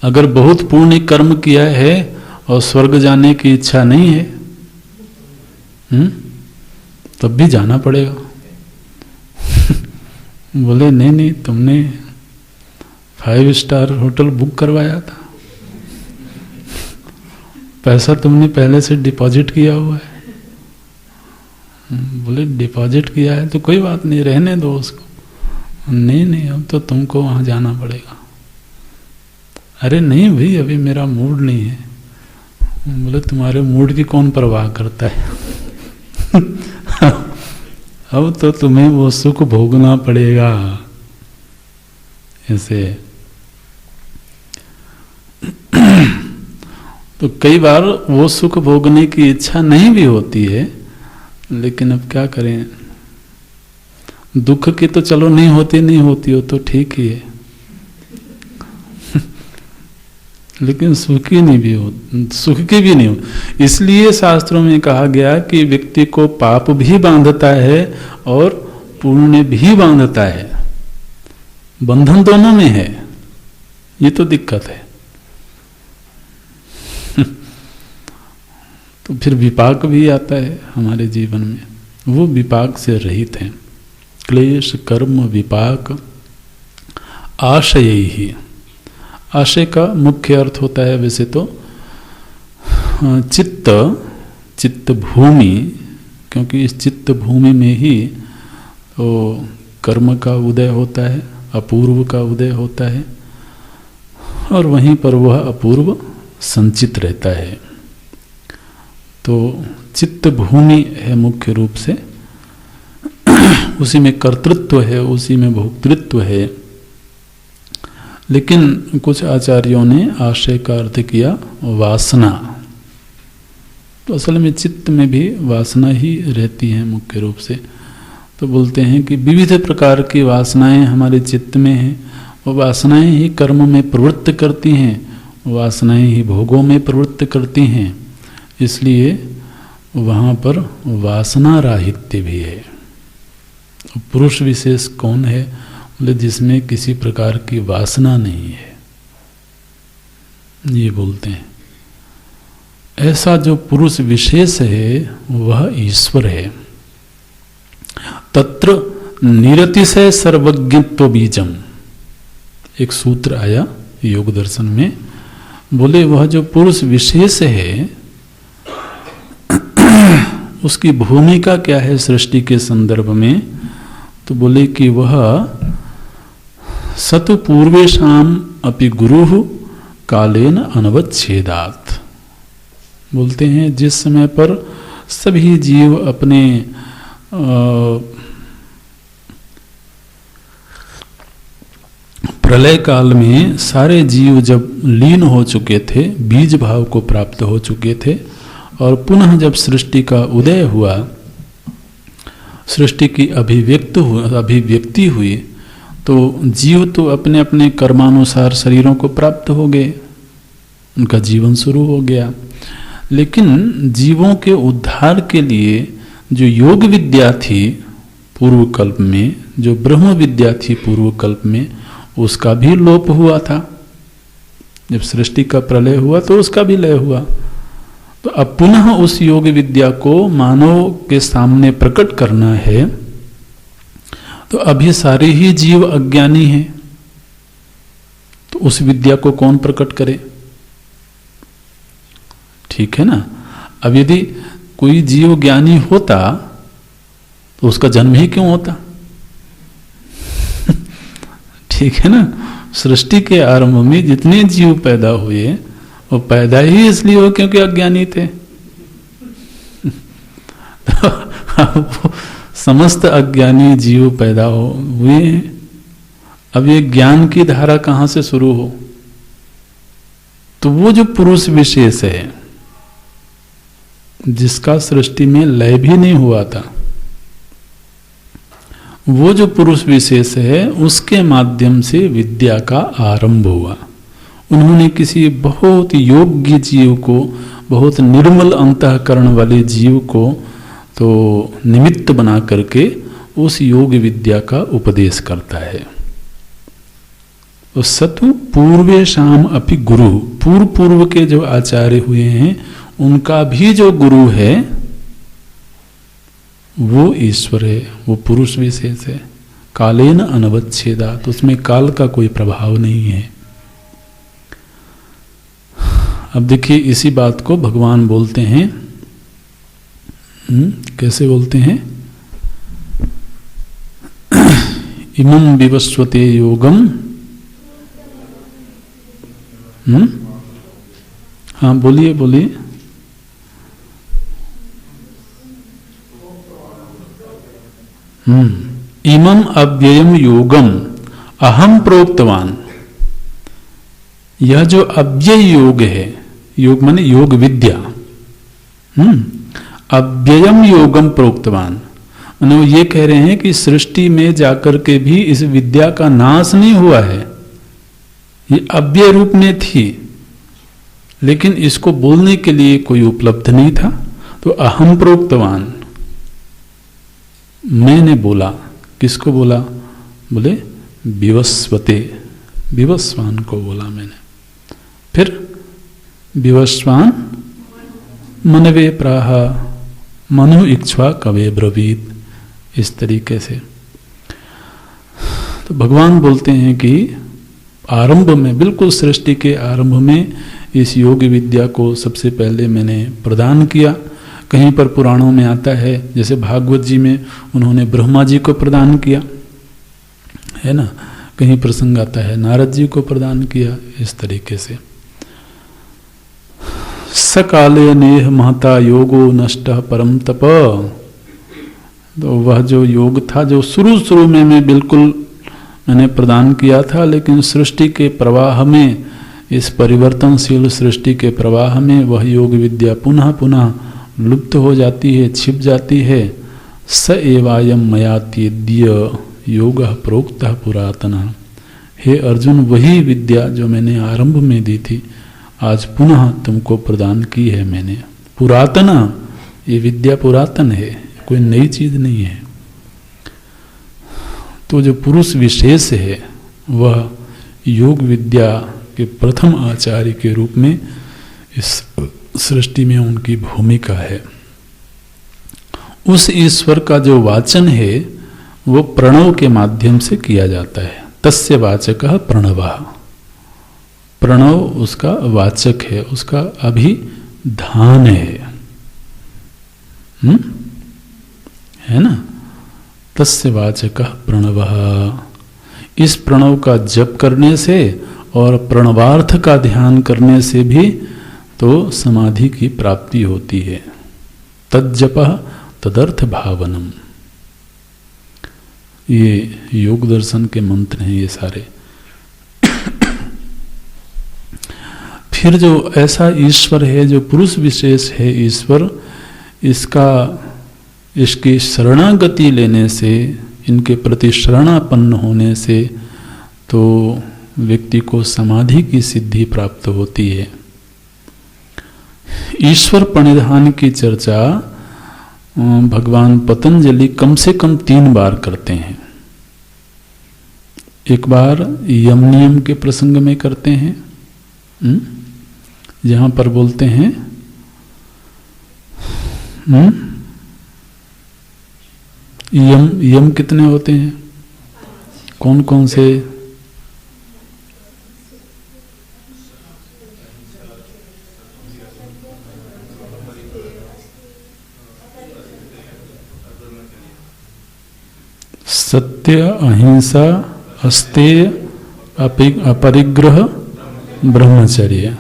Speaker 1: अगर बहुत पुण्य कर्म किया है और स्वर्ग जाने की इच्छा नहीं है, तब भी जाना पड़ेगा। बोले नहीं नहीं, तुमने 5 स्टार होटल बुक करवाया था, पैसा तुमने पहले से डिपॉजिट किया हुआ है। बोले डिपॉजिट किया है तो कोई बात नहीं, रहने दो उसको। नहीं नहीं, अब तो तुमको वहां जाना पड़ेगा। अरे नहीं भाई, अभी मेरा मूड नहीं है। बोले तुम्हारे मूड की कौन परवाह करता है। अब तो तुम्हें वो सुख भोगना पड़ेगा। ऐसे तो कई बार वो सुख भोगने की इच्छा नहीं भी होती है, लेकिन अब क्या करें, दुख की तो चलो नहीं होती हो तो ठीक ही है। लेकिन सुख की भी नहीं हो। इसलिए शास्त्रों में कहा गया कि व्यक्ति को पाप भी बांधता है और पुण्य भी बांधता है, बंधन दोनों में है। ये तो दिक्कत है। तो फिर विपाक भी आता है हमारे जीवन में, वो विपाक से रहित है। क्लेश कर्म विपाक आशय ही। आशय का मुख्य अर्थ होता है वैसे तो चित्त भूमि, क्योंकि इस चित्त भूमि में ही तो कर्म का उदय होता है, अपूर्व का उदय होता है, और वहीं पर वह अपूर्व संचित रहता है। तो चित्त भूमि है मुख्य रूप से, उसी में कर्तृत्व है, उसी में भोक्तृत्व है। लेकिन कुछ आचार्यों ने आशय का अर्थ किया वासना। तो असल में चित्त में भी वासना ही रहती है मुख्य रूप से। तो बोलते हैं कि विविध प्रकार की वासनाएं हमारे चित्त में हैं, वो वासनाएं ही कर्म में प्रवृत्त करती हैं, वासनाएं ही भोगों में प्रवृत्त करती हैं। इसलिए वहाँ पर वासना राहित्य भी है। पुरुष विशेष कौन है? बोले जिसमें किसी प्रकार की वासना नहीं है, ये बोलते हैं। ऐसा जो पुरुष विशेष है वह ईश्वर है। तत्र निरतिशय सर्वज्ञत्व बीजम, एक सूत्र आया योग दर्शन में। बोले वह जो पुरुष विशेष है उसकी भूमिका क्या है सृष्टि के संदर्भ में? तो बोले कि वह सतु पूर्वेशाम अपि गुरु कालेन अनवच्छेदात्। बोलते हैं जिस समय पर सभी जीव अपने प्रलय काल में सारे जीव जब लीन हो चुके थे, बीज भाव को प्राप्त हो चुके थे, और पुनः जब सृष्टि का उदय हुआ, सृष्टि की अभिव्यक्ति हुई, तो जीव तो अपने अपने कर्मानुसार शरीरों को प्राप्त हो गए, उनका जीवन शुरू हो गया। लेकिन जीवों के उद्धार के लिए जो योग विद्या थी पूर्व कल्प में, जो ब्रह्म विद्या थी पूर्व कल्प में, उसका भी लोप हुआ था। जब सृष्टि का प्रलय हुआ तो उसका भी लय हुआ। तो अब पुनः उस योग विद्या को मानव के सामने प्रकट करना है। तो अभी सारे ही जीव अज्ञानी हैं, तो उस विद्या को कौन प्रकट करे? ठीक है ना। अब यदि कोई जीव ज्ञानी होता तो उसका जन्म ही क्यों होता? ठीक है ना। सृष्टि के आरंभ में जितने जीव पैदा हुए वो पैदा ही इसलिए हो क्योंकि अज्ञानी थे। तो समस्त अज्ञानी जीव पैदा हुए हैं। अब ये ज्ञान की धारा कहां से शुरू हो? तो वो जो पुरुष विशेष है जिसका सृष्टि में लय भी नहीं हुआ था, वो जो पुरुष विशेष है उसके माध्यम से विद्या का आरंभ हुआ। उन्होंने किसी बहुत योग्य जीव को, बहुत निर्मल अंतःकरण वाले जीव को तो निमित्त बना करके उस योग विद्या का उपदेश करता है। तो सतु पूर्वेशाम अपि गुरु, पूर्व पूर्व के जो आचार्य हुए हैं उनका भी जो गुरु है वो ईश्वर है, वो पुरुष विशेष है। कालेन अनवच्छेदा, तो उसमें काल का कोई प्रभाव नहीं है। अब देखिए इसी बात को भगवान बोलते हैं, कैसे बोलते हैं? इमं विवस्वते योगम, हाँ बोलिए बोलिए। इमं अव्ययम योगम अहम प्रोक्तवान, यह जो अव्यय योग है, योग माने योग विद्या, अव्ययम योगम प्रोक्तवान, माने वो ये कह रहे हैं कि सृष्टि में जाकर के भी इस विद्या का नाश नहीं हुआ है, ये अव्यय रूप में थी, लेकिन इसको बोलने के लिए कोई उपलब्ध नहीं था, तो अहम प्रोक्तवान, मैंने बोला। किसको बोला? बोले विवस्वते, विवस्वान को बोला मैंने। फिर विवस्वान मनवे प्राह मनु इक्ष्वा कवे ब्रवीत, इस तरीके से। तो भगवान बोलते हैं कि आरंभ में, बिल्कुल सृष्टि के आरंभ में इस योग विद्या को सबसे पहले मैंने प्रदान किया। कहीं पर पुराणों में आता है, जैसे भागवत जी में उन्होंने ब्रह्मा जी को प्रदान किया है ना, कहीं प्रसंग आता है नारद जी को प्रदान किया, इस तरीके से। सकाले नेह महता योगो नष्ट परम तप, तो वह जो योग था जो शुरू में मैं बिल्कुल मैंने प्रदान किया था, लेकिन सृष्टि के प्रवाह में, इस परिवर्तनशील सृष्टि के प्रवाह में वह योग विद्या पुनः पुनः लुप्त हो जाती है, छिप जाती है। स एवायम मया त्यज्य योग प्रोक्तः पुरातना, हे अर्जुन वही विद्या जो मैंने आरंभ में दी थी आज पुनः तुमको प्रदान की है मैंने। पुरातना, ये विद्या पुरातन है, कोई नई चीज नहीं है। तो जो पुरुष विशेष है वह योग विद्या के प्रथम आचार्य के रूप में इस सृष्टि में उनकी भूमिका है। उस ईश्वर का जो वाचन है वो प्रणव के माध्यम से किया जाता है। तस्य वाचकः प्रणवः, प्रणव उसका वाचक है, उसका अभिधान है ना। तस्य वाचकः प्रणवः, इस प्रणव का जप करने से और प्रणवार्थ का ध्यान करने से भी तो समाधि की प्राप्ति होती है। तज्जपः तदर्थ भावनम, ये योग दर्शन के मंत्र हैं ये सारे। फिर जो ऐसा ईश्वर है जो पुरुष विशेष है ईश्वर, इसकी शरणागति लेने से, इनके प्रति शरणापन्न होने से तो व्यक्ति को समाधि की सिद्धि प्राप्त होती है। ईश्वर प्रणिधान की चर्चा भगवान पतंजलि कम से कम 3 बार करते हैं। एक बार यम नियम के प्रसंग में करते हैं, जहां पर बोलते हैं यम कितने होते हैं, कौन कौन से? सत्य, अहिंसा, अस्तेय, अपरिग्रह, ब्रह्मचर्य।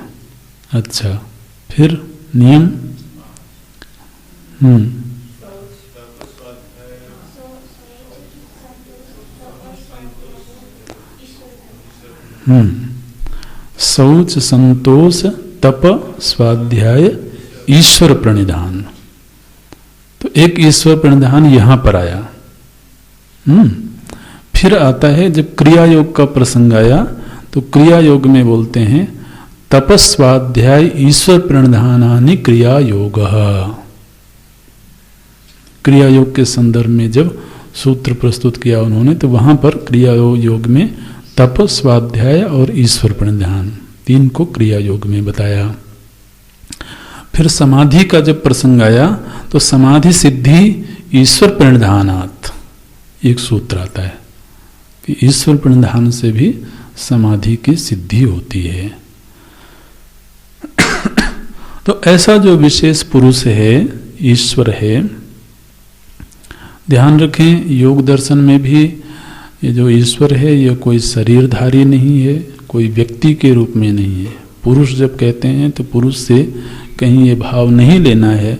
Speaker 1: अच्छा, फिर नियम शौच, संतोष, तप, स्वाध्याय, ईश्वर प्रणिधान। तो एक ईश्वर प्रणिधान यहां पर आया। फिर आता है जब क्रिया योग का प्रसंग आया तो क्रिया योग में बोलते हैं तपस्वाध्याय ईश्वर प्रणिधानानि क्रिया योग। क्रिया योग के संदर्भ में जब सूत्र प्रस्तुत किया उन्होंने, तो वहां पर क्रिया योग में तप, स्वाध्याय और ईश्वर प्रणिधान, 3 को क्रिया योग में बताया। फिर समाधि का जब प्रसंग आया तो समाधि सिद्धि ईश्वर प्रणिधानात्, एक सूत्र आता है कि ईश्वर प्रणिधान से भी समाधि की सिद्धि होती है। तो ऐसा जो विशेष पुरुष है, ईश्वर है, ध्यान रखें योग दर्शन में भी ये जो ईश्वर है ये कोई शरीरधारी नहीं है, कोई व्यक्ति के रूप में नहीं है। पुरुष जब कहते हैं तो पुरुष से कहीं ये भाव नहीं लेना है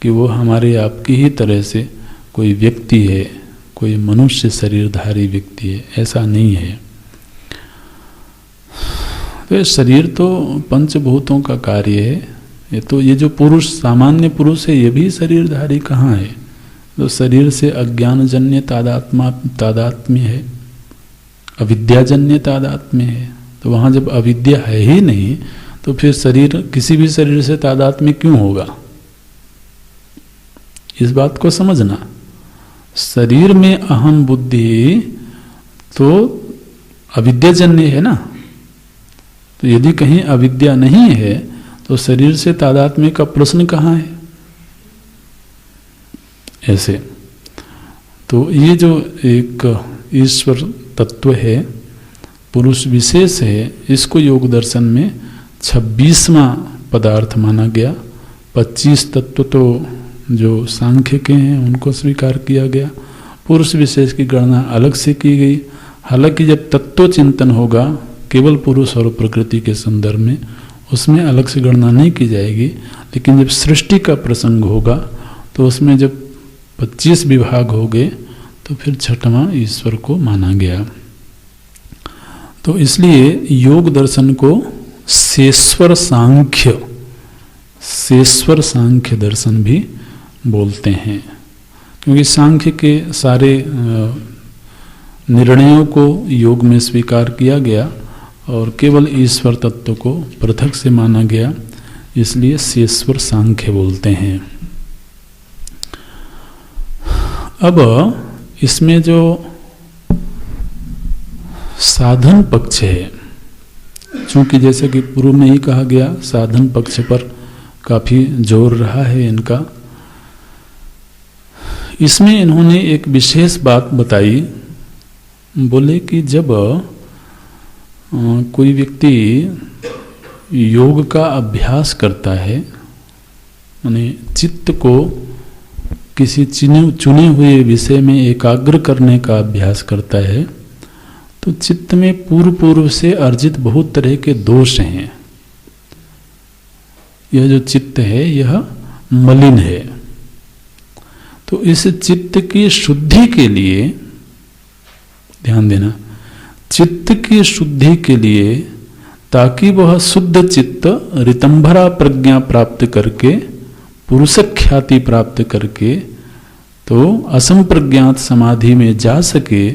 Speaker 1: कि वो हमारे आपकी ही तरह से कोई व्यक्ति है, कोई मनुष्य शरीरधारी व्यक्ति है, ऐसा नहीं है। तो ये शरीर तो पंचभूतों का कार्य है। ये जो पुरुष, सामान्य पुरुष है, ये भी शरीरधारी कहाँ है? तो शरीर से अज्ञानजन्य तादात्म्य है, अविद्याजन्य तादात्म्य है। तो वहाँ जब अविद्या है ही नहीं तो फिर शरीर, किसी भी शरीर से तादात्म्य क्यों होगा? इस बात को समझना। शरीर में अहम बुद्धि तो अविद्याजन्य है ना। तो यदि कहीं अविद्या नहीं है तो शरीर से तादात्म्य का प्रश्न कहाँ है? ऐसे तो ये जो एक ईश्वर तत्व है, पुरुष विशेष है, इसको योग दर्शन में 26वां पदार्थ माना गया। 25 तत्व तो जो सांख्य के हैं उनको स्वीकार किया गया, पुरुष विशेष की गणना अलग से की गई। हालांकि जब तत्व चिंतन होगा केवल पुरुष और प्रकृति के संदर्भ में, उसमें अलग से गणना नहीं की जाएगी। लेकिन जब सृष्टि का प्रसंग होगा तो उसमें जब 25 विभाग हो गए तो फिर 6वां ईश्वर को माना गया। तो इसलिए योग दर्शन को शेश्वर सांख्य दर्शन भी बोलते हैं, क्योंकि सांख्य के सारे निर्णयों को योग में स्वीकार किया गया और केवल ईश्वर तत्व को पृथक से माना गया, इसलिए शेश्वर सांख्य बोलते हैं। अब इसमें जो साधन पक्ष है, चूंकि जैसे कि पूर्व में ही कहा गया साधन पक्ष पर काफी जोर रहा है इनका, इसमें इन्होंने एक विशेष बात बताई। बोले कि जब कोई व्यक्ति योग का अभ्यास करता है, यानी चित्त को किसी चुने हुए विषय में एकाग्र करने का अभ्यास करता है, तो चित्त में पूर्व से अर्जित बहुत तरह के दोष हैं। यह जो चित्त है यह मलिन है। तो इस चित्त की शुद्धि के लिए ध्यान देना, चित्त की शुद्धि के लिए, ताकि वह शुद्ध चित्त ऋतंभरा प्रज्ञा प्राप्त करके, पुरुष ख्याति प्राप्त करके तो असंप्रज्ञात समाधि में जा सके,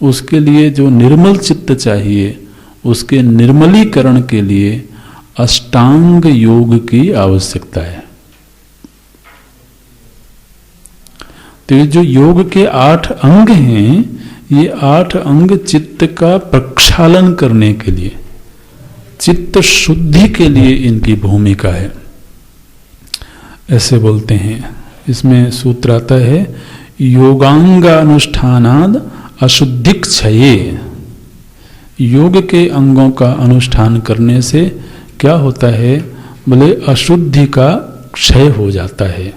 Speaker 1: उसके लिए जो निर्मल चित्त चाहिए, उसके निर्मलीकरण के लिए अष्टांग योग की आवश्यकता है। तो ये जो योग के 8 अंग हैं, ये 8 अंग चित्त का प्रक्षालन करने के लिए, चित्त शुद्धि के लिए इनकी भूमिका है, ऐसे बोलते हैं। इसमें सूत्र आता है योगांगानुष्ठानाद अशुद्धिक क्षये। योग के अंगों का अनुष्ठान करने से क्या होता है? बोले अशुद्धि का क्षय हो जाता है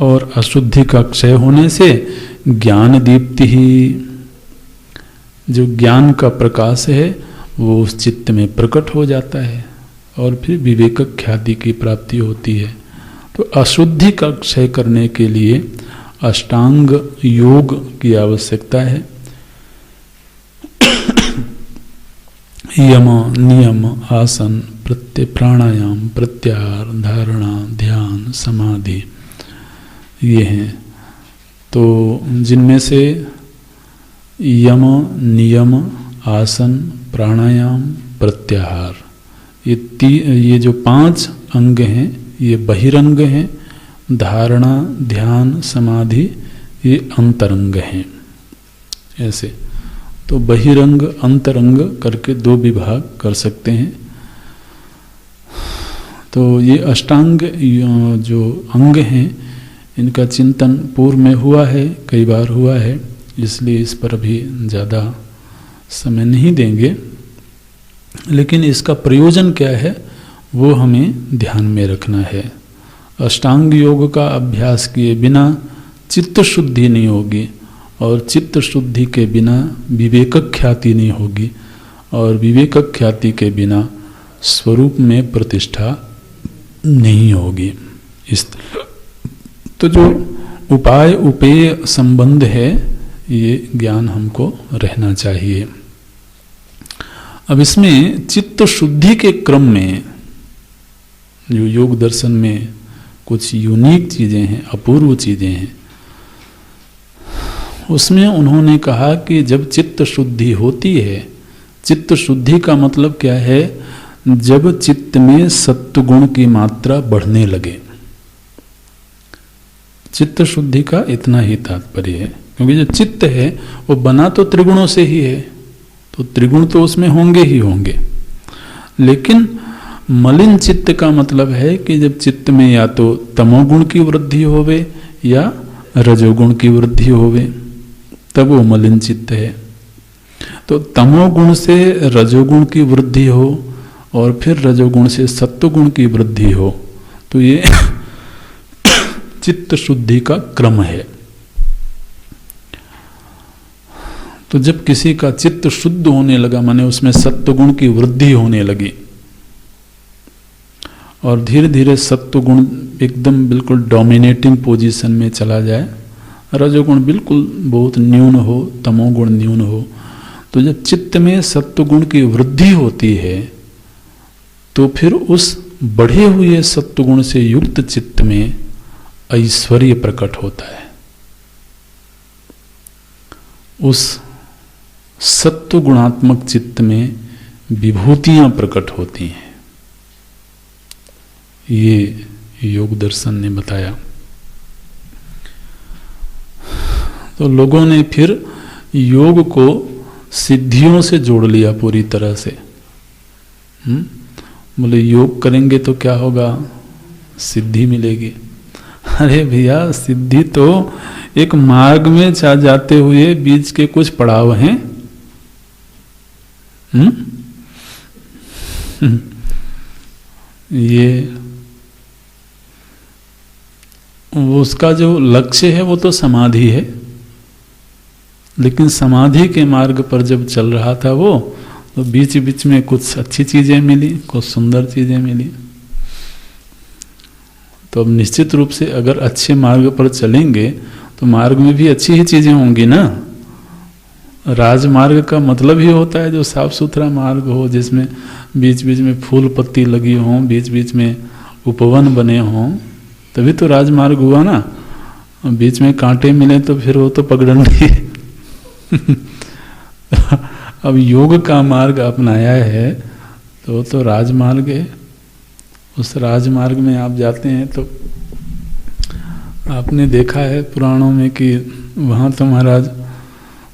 Speaker 1: और अशुद्धि का क्षय होने से ज्ञान दीप्ति ही, जो ज्ञान का प्रकाश है वो उस चित्त में प्रकट हो जाता है और फिर विवेक ख्याति की प्राप्ति होती है। तो अशुद्धि का क्षय करने के लिए अष्टांग योग की आवश्यकता है। यम, नियम, आसन, प्राणायाम, प्रत्याहार, धारणा, ध्यान, समाधि, ये हैं। तो जिनमें से यम, नियम, आसन, प्राणायाम, प्रत्याहार, ये जो 5 अंग हैं ये बहिरंग हैं। धारणा, ध्यान, समाधि ये अंतरंग हैं। ऐसे तो बहिरंग अंतरंग करके दो विभाग कर सकते हैं। तो ये अष्टांग जो अंग हैं इनका चिंतन पूर्व में हुआ है, कई बार हुआ है, इसलिए इस पर अभी ज़्यादा समय नहीं देंगे। लेकिन इसका प्रयोजन क्या है वो हमें ध्यान में रखना है। अष्टांग योग का अभ्यास किए बिना चित्त शुद्धि नहीं होगी, और चित्त शुद्धि के बिना विवेक ख्याति नहीं होगी, और विवेक ख्याति के बिना स्वरूप में प्रतिष्ठा नहीं होगी। इस तो जो उपाय उपेय संबंध है ये ज्ञान हमको रहना चाहिए। अब इसमें चित्त शुद्धि के क्रम में जो योग दर्शन में कुछ यूनिक चीज़ें हैं, अपूर्व चीज़ें हैं, उसमें उन्होंने कहा कि जब चित्त शुद्धि होती है, चित्त शुद्धि का मतलब क्या है, जब चित्त में सत्वगुण की मात्रा बढ़ने लगे। चित्त शुद्धि का इतना ही तात्पर्य है, क्योंकि जो चित्त है वो बना तो त्रिगुणों से ही है, तो त्रिगुण तो उसमें होंगे ही होंगे। लेकिन मलिन चित्त का मतलब है कि जब चित्त में या तो तमोगुण की वृद्धि होवे या रजोगुण की वृद्धि होवे, तब वो मलिन चित्त है। तो तमोगुण से रजोगुण की वृद्धि हो और फिर रजोगुण से सत्वगुण की वृद्धि हो, तो ये चित्त शुद्धि का क्रम है। तो जब किसी का चित्त शुद्ध होने लगा, माने उसमें सत्वगुण की वृद्धि होने लगी, और धीरे धीरे सत्वगुण एकदम बिल्कुल डोमिनेटिंग पोजीशन में चला जाए, रजोगुण बिल्कुल बहुत न्यून हो, तमोगुण न्यून हो, तो जब चित्त में सत्वगुण की वृद्धि होती है तो फिर उस बढ़े हुए सत्वगुण से युक्त चित्त में ऐश्वर्य प्रकट होता है। उस सत्वगुणात्मक चित्त में विभूतियां प्रकट होती हैं। ये योग दर्शन ने बताया। तो लोगों ने फिर योग को सिद्धियों से जोड़ लिया पूरी तरह से। बोले योग करेंगे तो क्या होगा, सिद्धि मिलेगी। अरे भैया, सिद्धि तो एक मार्ग में जाते हुए बीच के कुछ पड़ाव हैं। ये उसका जो लक्ष्य है वो तो समाधि है, लेकिन समाधि के मार्ग पर जब चल रहा था वो, तो बीच बीच में कुछ अच्छी चीजें मिली, कुछ सुंदर चीजें मिली। तो अब निश्चित रूप से अगर अच्छे मार्ग पर चलेंगे तो मार्ग में भी अच्छी ही चीजें होंगी ना। राजमार्ग का मतलब ही होता है जो साफ सुथरा मार्ग हो, जिसमें बीच बीच में फूल पत्ती लगी हों, बीच बीच में उपवन बने हों, तभी तो राजमार्ग हुआ ना। बीच में कांटे मिले तो फिर वो तो पगडंडी। अब योग का मार्ग अपनाया है तो वो तो राजमार्ग है। उस राजमार्ग में आप जाते हैं तो आपने देखा है पुराणों में कि वहाँ तो महाराज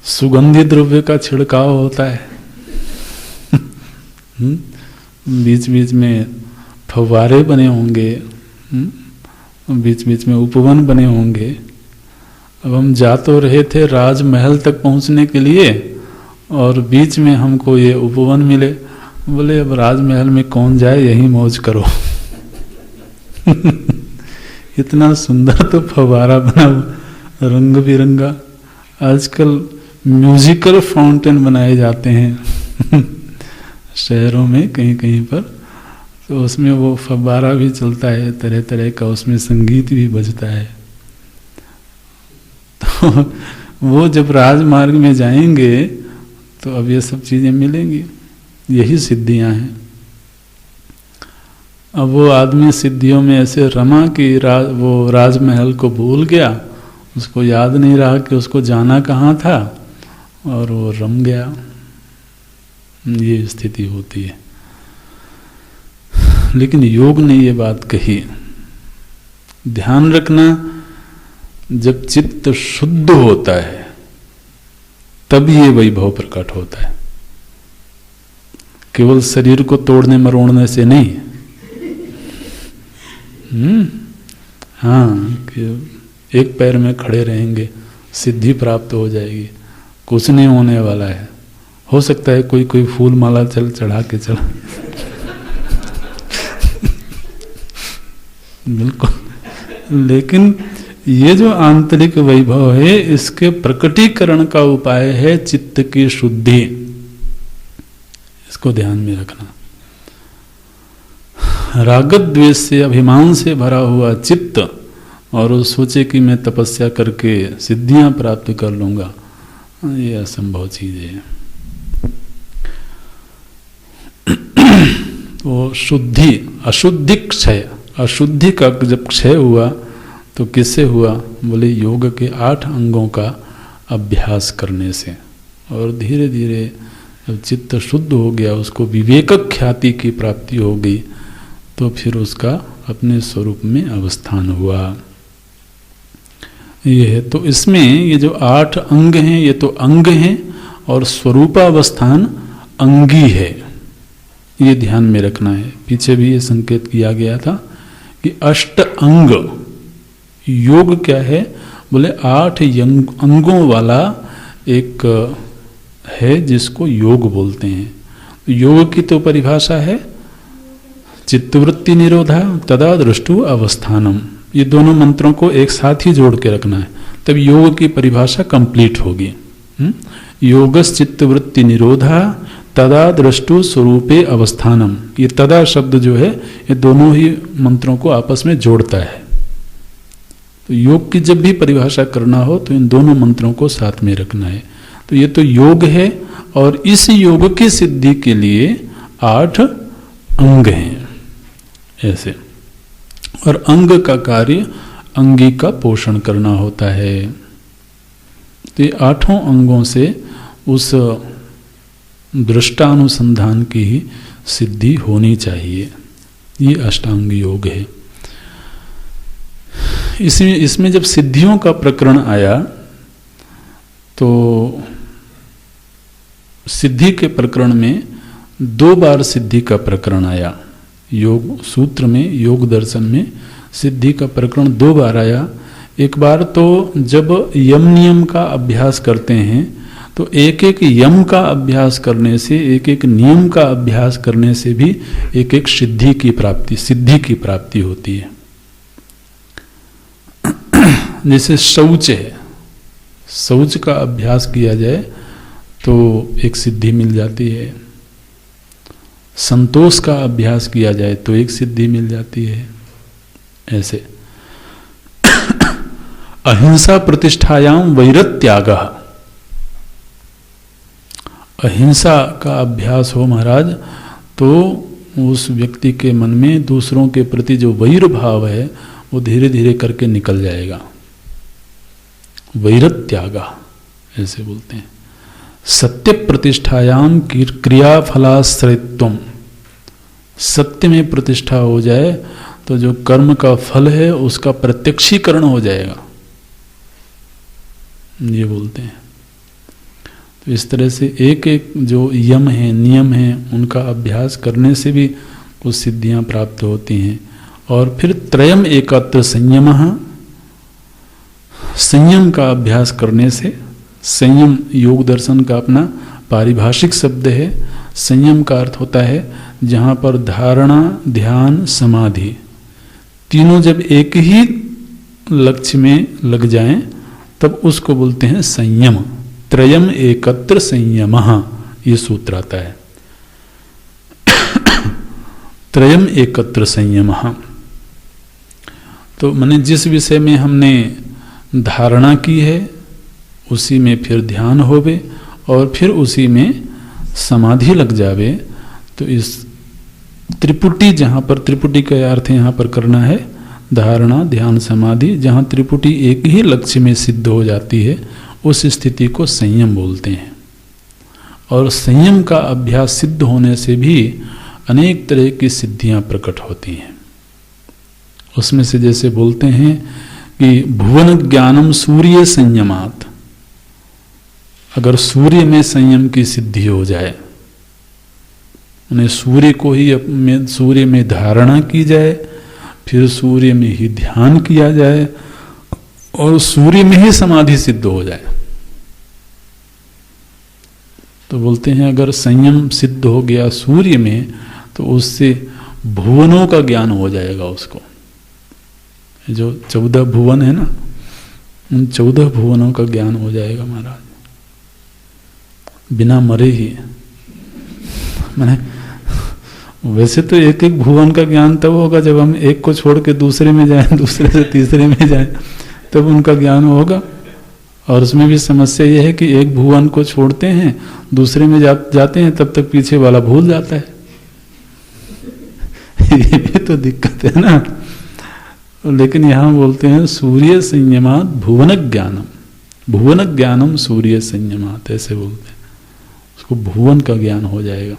Speaker 1: सुगंधी द्रव्य का छिड़काव होता है। बीच बीच में फव्वारे बने होंगे, बीच बीच में उपवन बने होंगे। अब हम जा तो रहे थे राजमहल तक पहुंचने के लिए, और बीच में हमको ये उपवन मिले। बोले अब राजमहल में कौन जाए, यही मौज करो। इतना सुंदर तो फव्वारा बना, रंग बिरंगा। आजकल म्यूजिकल फाउंटेन बनाए जाते हैं शहरों में कहीं कहीं पर, तो उसमें वो फव्वारा भी चलता है तरह तरह का, उसमें संगीत भी बजता है। तो वो जब राजमार्ग में जाएंगे तो अब ये सब चीजें मिलेंगी, यही सिद्धियां हैं। अब वो आदमी सिद्धियों में ऐसे रमा कि वो राजमहल को भूल गया, उसको याद नहीं रहा कि उसको जाना कहाँ था, और वो रम गया। ये स्थिति होती है। लेकिन योग ने ये बात कही, ध्यान रखना, जब चित्त शुद्ध होता है तब ये वैभव प्रकट होता है। केवल शरीर को तोड़ने मरोड़ने से नहीं। हाँ, कि एक पैर में खड़े रहेंगे, सिद्धि प्राप्त हो जाएगी, कुछ नहीं होने वाला है। हो सकता है कोई फूल माला चढ़ा के चला बिल्कुल, लेकिन ये जो आंतरिक वैभव है, इसके प्रकटीकरण का उपाय है चित्त की शुद्धि। इसको ध्यान में रखना। राग द्वेष से, अभिमान से भरा हुआ चित्त, और वो सोचे कि मैं तपस्या करके सिद्धियां प्राप्त कर लूंगा, ये असंभव चीज है। वो शुद्धि, अशुद्धि क्षय, अशुद्धि का जब क्षय हुआ तो किससे हुआ? बोले योग के 8 अंगों का अभ्यास करने से। और धीरे धीरे जब चित्त शुद्ध हो गया, उसको विवेक ख्याति की प्राप्ति हो गई, तो फिर उसका अपने स्वरूप में अवस्थान हुआ। ये है। तो इसमें ये जो 8 अंग हैं, ये तो अंग हैं, और स्वरूपावस्थान अंगी है, ये ध्यान में रखना है। पीछे भी ये संकेत किया गया था कि 8 अंग योग क्या है? बोले 8 अंगों वाला एक है जिसको योग बोलते हैं। योग की तो परिभाषा है चित्तवृत्ति निरोधा तदा दृष्टु अवस्थानम। ये दोनों मंत्रों को एक साथ ही जोड़ के रखना है, तब योग की परिभाषा कंप्लीट होगी। योगस चित्तवृत्ति निरोधा तदा दृष्टु स्वरूपे अवस्थानम। ये तदा शब्द जो है, ये दोनों ही मंत्रों को आपस में जोड़ता है। तो योग की जब भी परिभाषा करना हो तो इन दोनों मंत्रों को साथ में रखना है। तो ये तो योग है, और इस योग की सिद्धि के लिए 8 अंग हैं ऐसे। और अंग का कार्य अंगी का पोषण करना होता है। तो ये 8 अंगों से उस दृष्टानुसंधान की ही सिद्धि होनी चाहिए। ये अष्टांग योग है। इसमें जब सिद्धियों का प्रकरण आया, तो सिद्धि के प्रकरण में 2 बार सिद्धि का प्रकरण आया। योग सूत्र में, योग दर्शन में सिद्धि का प्रकरण 2 बार आया। एक बार तो जब यम नियम का अभ्यास करते हैं, तो एक एक यम का अभ्यास करने से, एक एक नियम का अभ्यास करने से भी एक एक सिद्धि की प्राप्ति होती है। जैसे शौच है, शौच का अभ्यास किया जाए तो एक सिद्धि मिल जाती है। संतोष का अभ्यास किया जाए तो एक सिद्धि मिल जाती है। ऐसे अहिंसा प्रतिष्ठायाम वैरत्यागः, अहिंसा का अभ्यास हो महाराज, तो उस व्यक्ति के मन में दूसरों के प्रति जो वैर भाव है वो धीरे धीरे करके निकल जाएगा। वैरत्यागः ऐसे बोलते हैं। सत्य प्रतिष्ठायाम क्रियाफलाश्रयत्वम, सत्य में प्रतिष्ठा हो जाए तो जो कर्म का फल है उसका प्रत्यक्षीकरण हो जाएगा, ये बोलते हैं। तो इस तरह से एक एक जो यम है, नियम है, उनका अभ्यास करने से भी कुछ सिद्धियां प्राप्त होती हैं। और फिर त्रयम एकत्र संयमः, संयम का अभ्यास करने से, संयम योग दर्शन का अपना पारिभाषिक शब्द है। संयम का अर्थ होता है जहाँ पर धारणा, ध्यान, समाधि तीनों जब एक ही लक्ष्य में लग जाएं, तब उसको बोलते हैं संयम। त्रयम एकत्र संयमः, ये सूत्र आता है। त्रयम एकत्र संयमः, तो माने जिस विषय में हमने धारणा की है उसी में फिर ध्यान होवे, और फिर उसी में समाधि लग जावे, तो इस त्रिपुटी, जहाँ पर त्रिपुटी का अर्थ यहाँ पर करना है धारणा, ध्यान, समाधि, जहाँ त्रिपुटी एक ही लक्ष्य में सिद्ध हो जाती है, उस स्थिति को संयम बोलते हैं। और संयम का अभ्यास सिद्ध होने से भी अनेक तरह की सिद्धियां प्रकट होती हैं। उसमें से जैसे बोलते हैं कि भुवन ज्ञानम सूर्य संयमात, अगर सूर्य में संयम की सिद्धि हो जाए, उन्हें सूर्य को ही सूर्य में धारणा की जाए, फिर सूर्य में ही ध्यान किया जाए और सूर्य में ही समाधि सिद्ध हो जाए, तो बोलते हैं अगर संयम सिद्ध हो गया सूर्य में तो उससे भुवनों का ज्ञान हो जाएगा उसको। जो 14 भुवन है ना, उन 14 भुवनों का ज्ञान हो जाएगा महाराज, बिना मरे ही। मैंने वैसे तो एक एक भुवन का ज्ञान तब होगा जब हम एक को छोड़ के दूसरे में जाएं, दूसरे से तीसरे में जाएं, तब उनका ज्ञान होगा। और उसमें भी समस्या यह है कि एक भुवन को छोड़ते हैं, दूसरे में जाते हैं, तब तक पीछे वाला भूल जाता है। ये भी तो दिक्कत है ना। लेकिन यहां बोलते हैं सूर्य संयमात भुवन ज्ञानम, भुवन ज्ञानम सूर्य संयमात, ऐसे बोलते हैं। उसको भुवन का ज्ञान हो जाएगा।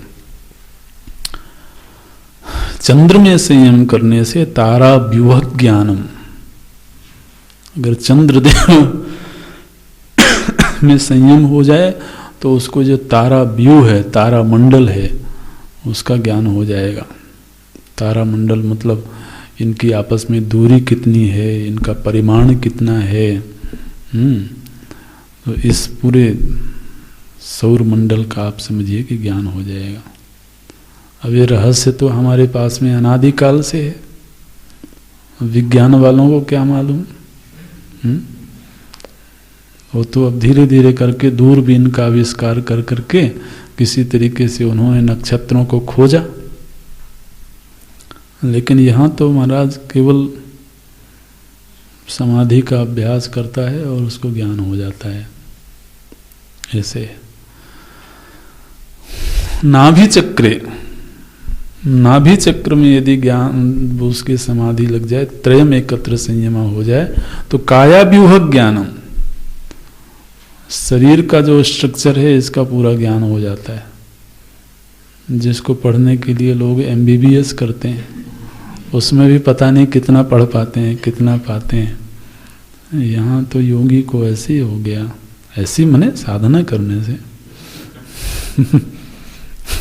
Speaker 1: चंद्र में संयम करने से तारा व्यूह ज्ञानम, अगर चंद्रदेव में संयम हो जाए तो उसको जो तारा व्यूह है, तारा मंडल है, उसका ज्ञान हो जाएगा। तारा मंडल मतलब इनकी आपस में दूरी कितनी है, इनका परिमाण कितना है। तो इस पूरे सौर मंडल का आप समझिए कि ज्ञान हो जाएगा। अब ये रहस्य तो हमारे पास में अनादिकाल से है, विज्ञान वालों को क्या मालूम। वो तो अब धीरे धीरे करके दूरबीन का आविष्कार कर करके किसी तरीके से उन्होंने नक्षत्रों को खोजा। लेकिन यहाँ तो महाराज केवल समाधि का अभ्यास करता है और उसको ज्ञान हो जाता है। ऐसे नाभि चक्रे, नाभि चक्र में यदि ज्ञान उसकी समाधि लग जाए, त्रयम एकत्र संयमा हो जाए, तो कायाव्यूह ज्ञानम, शरीर का जो स्ट्रक्चर है इसका पूरा ज्ञान हो जाता है। जिसको पढ़ने के लिए लोग MBBS करते हैं, उसमें भी पता नहीं कितना पढ़ पाते हैं, कितना पाते हैं। यहाँ तो योगी को ऐसे ही हो गया, ऐसी मने साधना करने से।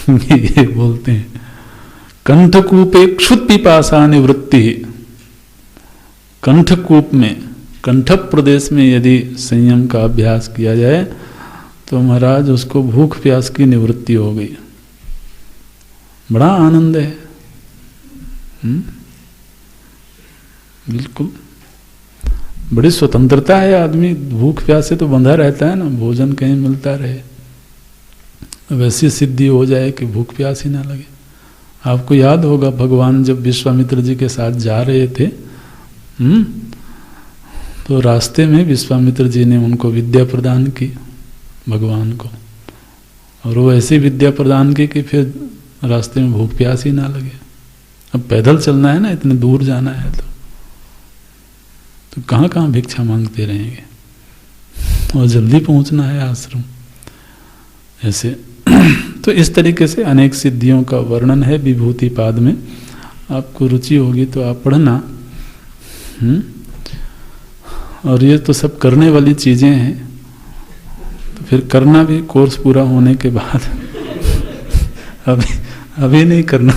Speaker 1: ये बोलते हैं कंठकूपे क्षुत पिपासा निवृत्ति, कंठकूप में, कंठक प्रदेश में यदि संयम का अभ्यास किया जाए तो महाराज उसको भूख प्यास की निवृत्ति हो गई। बड़ा आनंद है। बिल्कुल बड़ी स्वतंत्रता है। आदमी भूख प्यास से तो बंधा रहता है ना, भोजन कहीं मिलता रहे। वैसी सिद्धि हो जाए कि भूख प्यास ही ना लगे। आपको याद होगा भगवान जब विश्वामित्र जी के साथ जा रहे थे, तो रास्ते में विश्वामित्र जी ने उनको विद्या प्रदान की भगवान को, और वो ऐसी विद्या प्रदान की कि फिर रास्ते में भूख प्यास ही ना लगे। अब पैदल चलना है ना, इतने दूर जाना है, तो कहाँ कहाँ भिक्षा मांगते रहेंगे, और जल्दी पहुंचना है आश्रम। ऐसे तो इस तरीके से अनेक सिद्धियों का वर्णन है विभूति पाद में। आपको रुचि होगी तो आप पढ़ना। और ये तो सब करने वाली चीजें हैं, तो फिर करना भी कोर्स पूरा होने के बाद। अभी नहीं करना,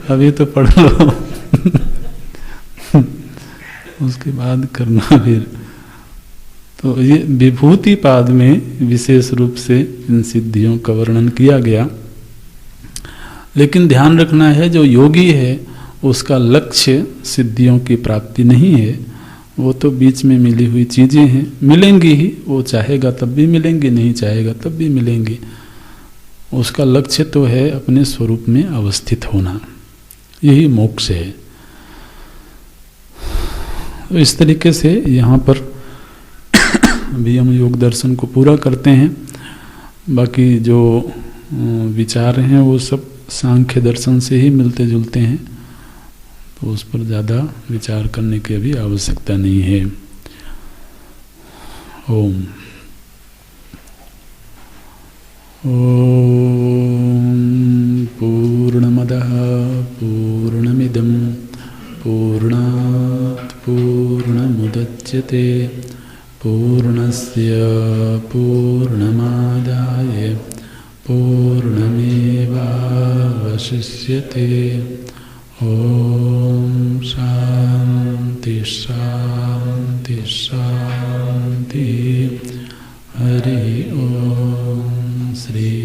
Speaker 1: अभी तो पढ़ लो। उसके बाद करना फिर। तो ये विभूति पाद में विशेष रूप से इन सिद्धियों का वर्णन किया गया। लेकिन ध्यान रखना है, जो योगी है उसका लक्ष्य सिद्धियों की प्राप्ति नहीं है, वो तो बीच में मिली हुई चीजें हैं, मिलेंगी ही। वो चाहेगा तब भी मिलेंगी, नहीं चाहेगा तब भी मिलेंगी। उसका लक्ष्य तो है अपने स्वरूप में अवस्थित होना, यही मोक्ष है। तो इस तरीके से यहाँ पर अभी हम योग दर्शन को पूरा करते हैं। बाकी जो विचार हैं वो सब सांख्य दर्शन से ही मिलते जुलते हैं, तो उस पर ज़्यादा विचार करने की अभी आवश्यकता नहीं है। ओम पूर्णमदः पूर्णमिदं पूर्णात् पूर्णमुदच्यते पूर्णस्य पूर्णमादाय पूर्णमेवावशिष्यते। ॐ शान्ति शान्ति शान्ति। हरि ओम। श्री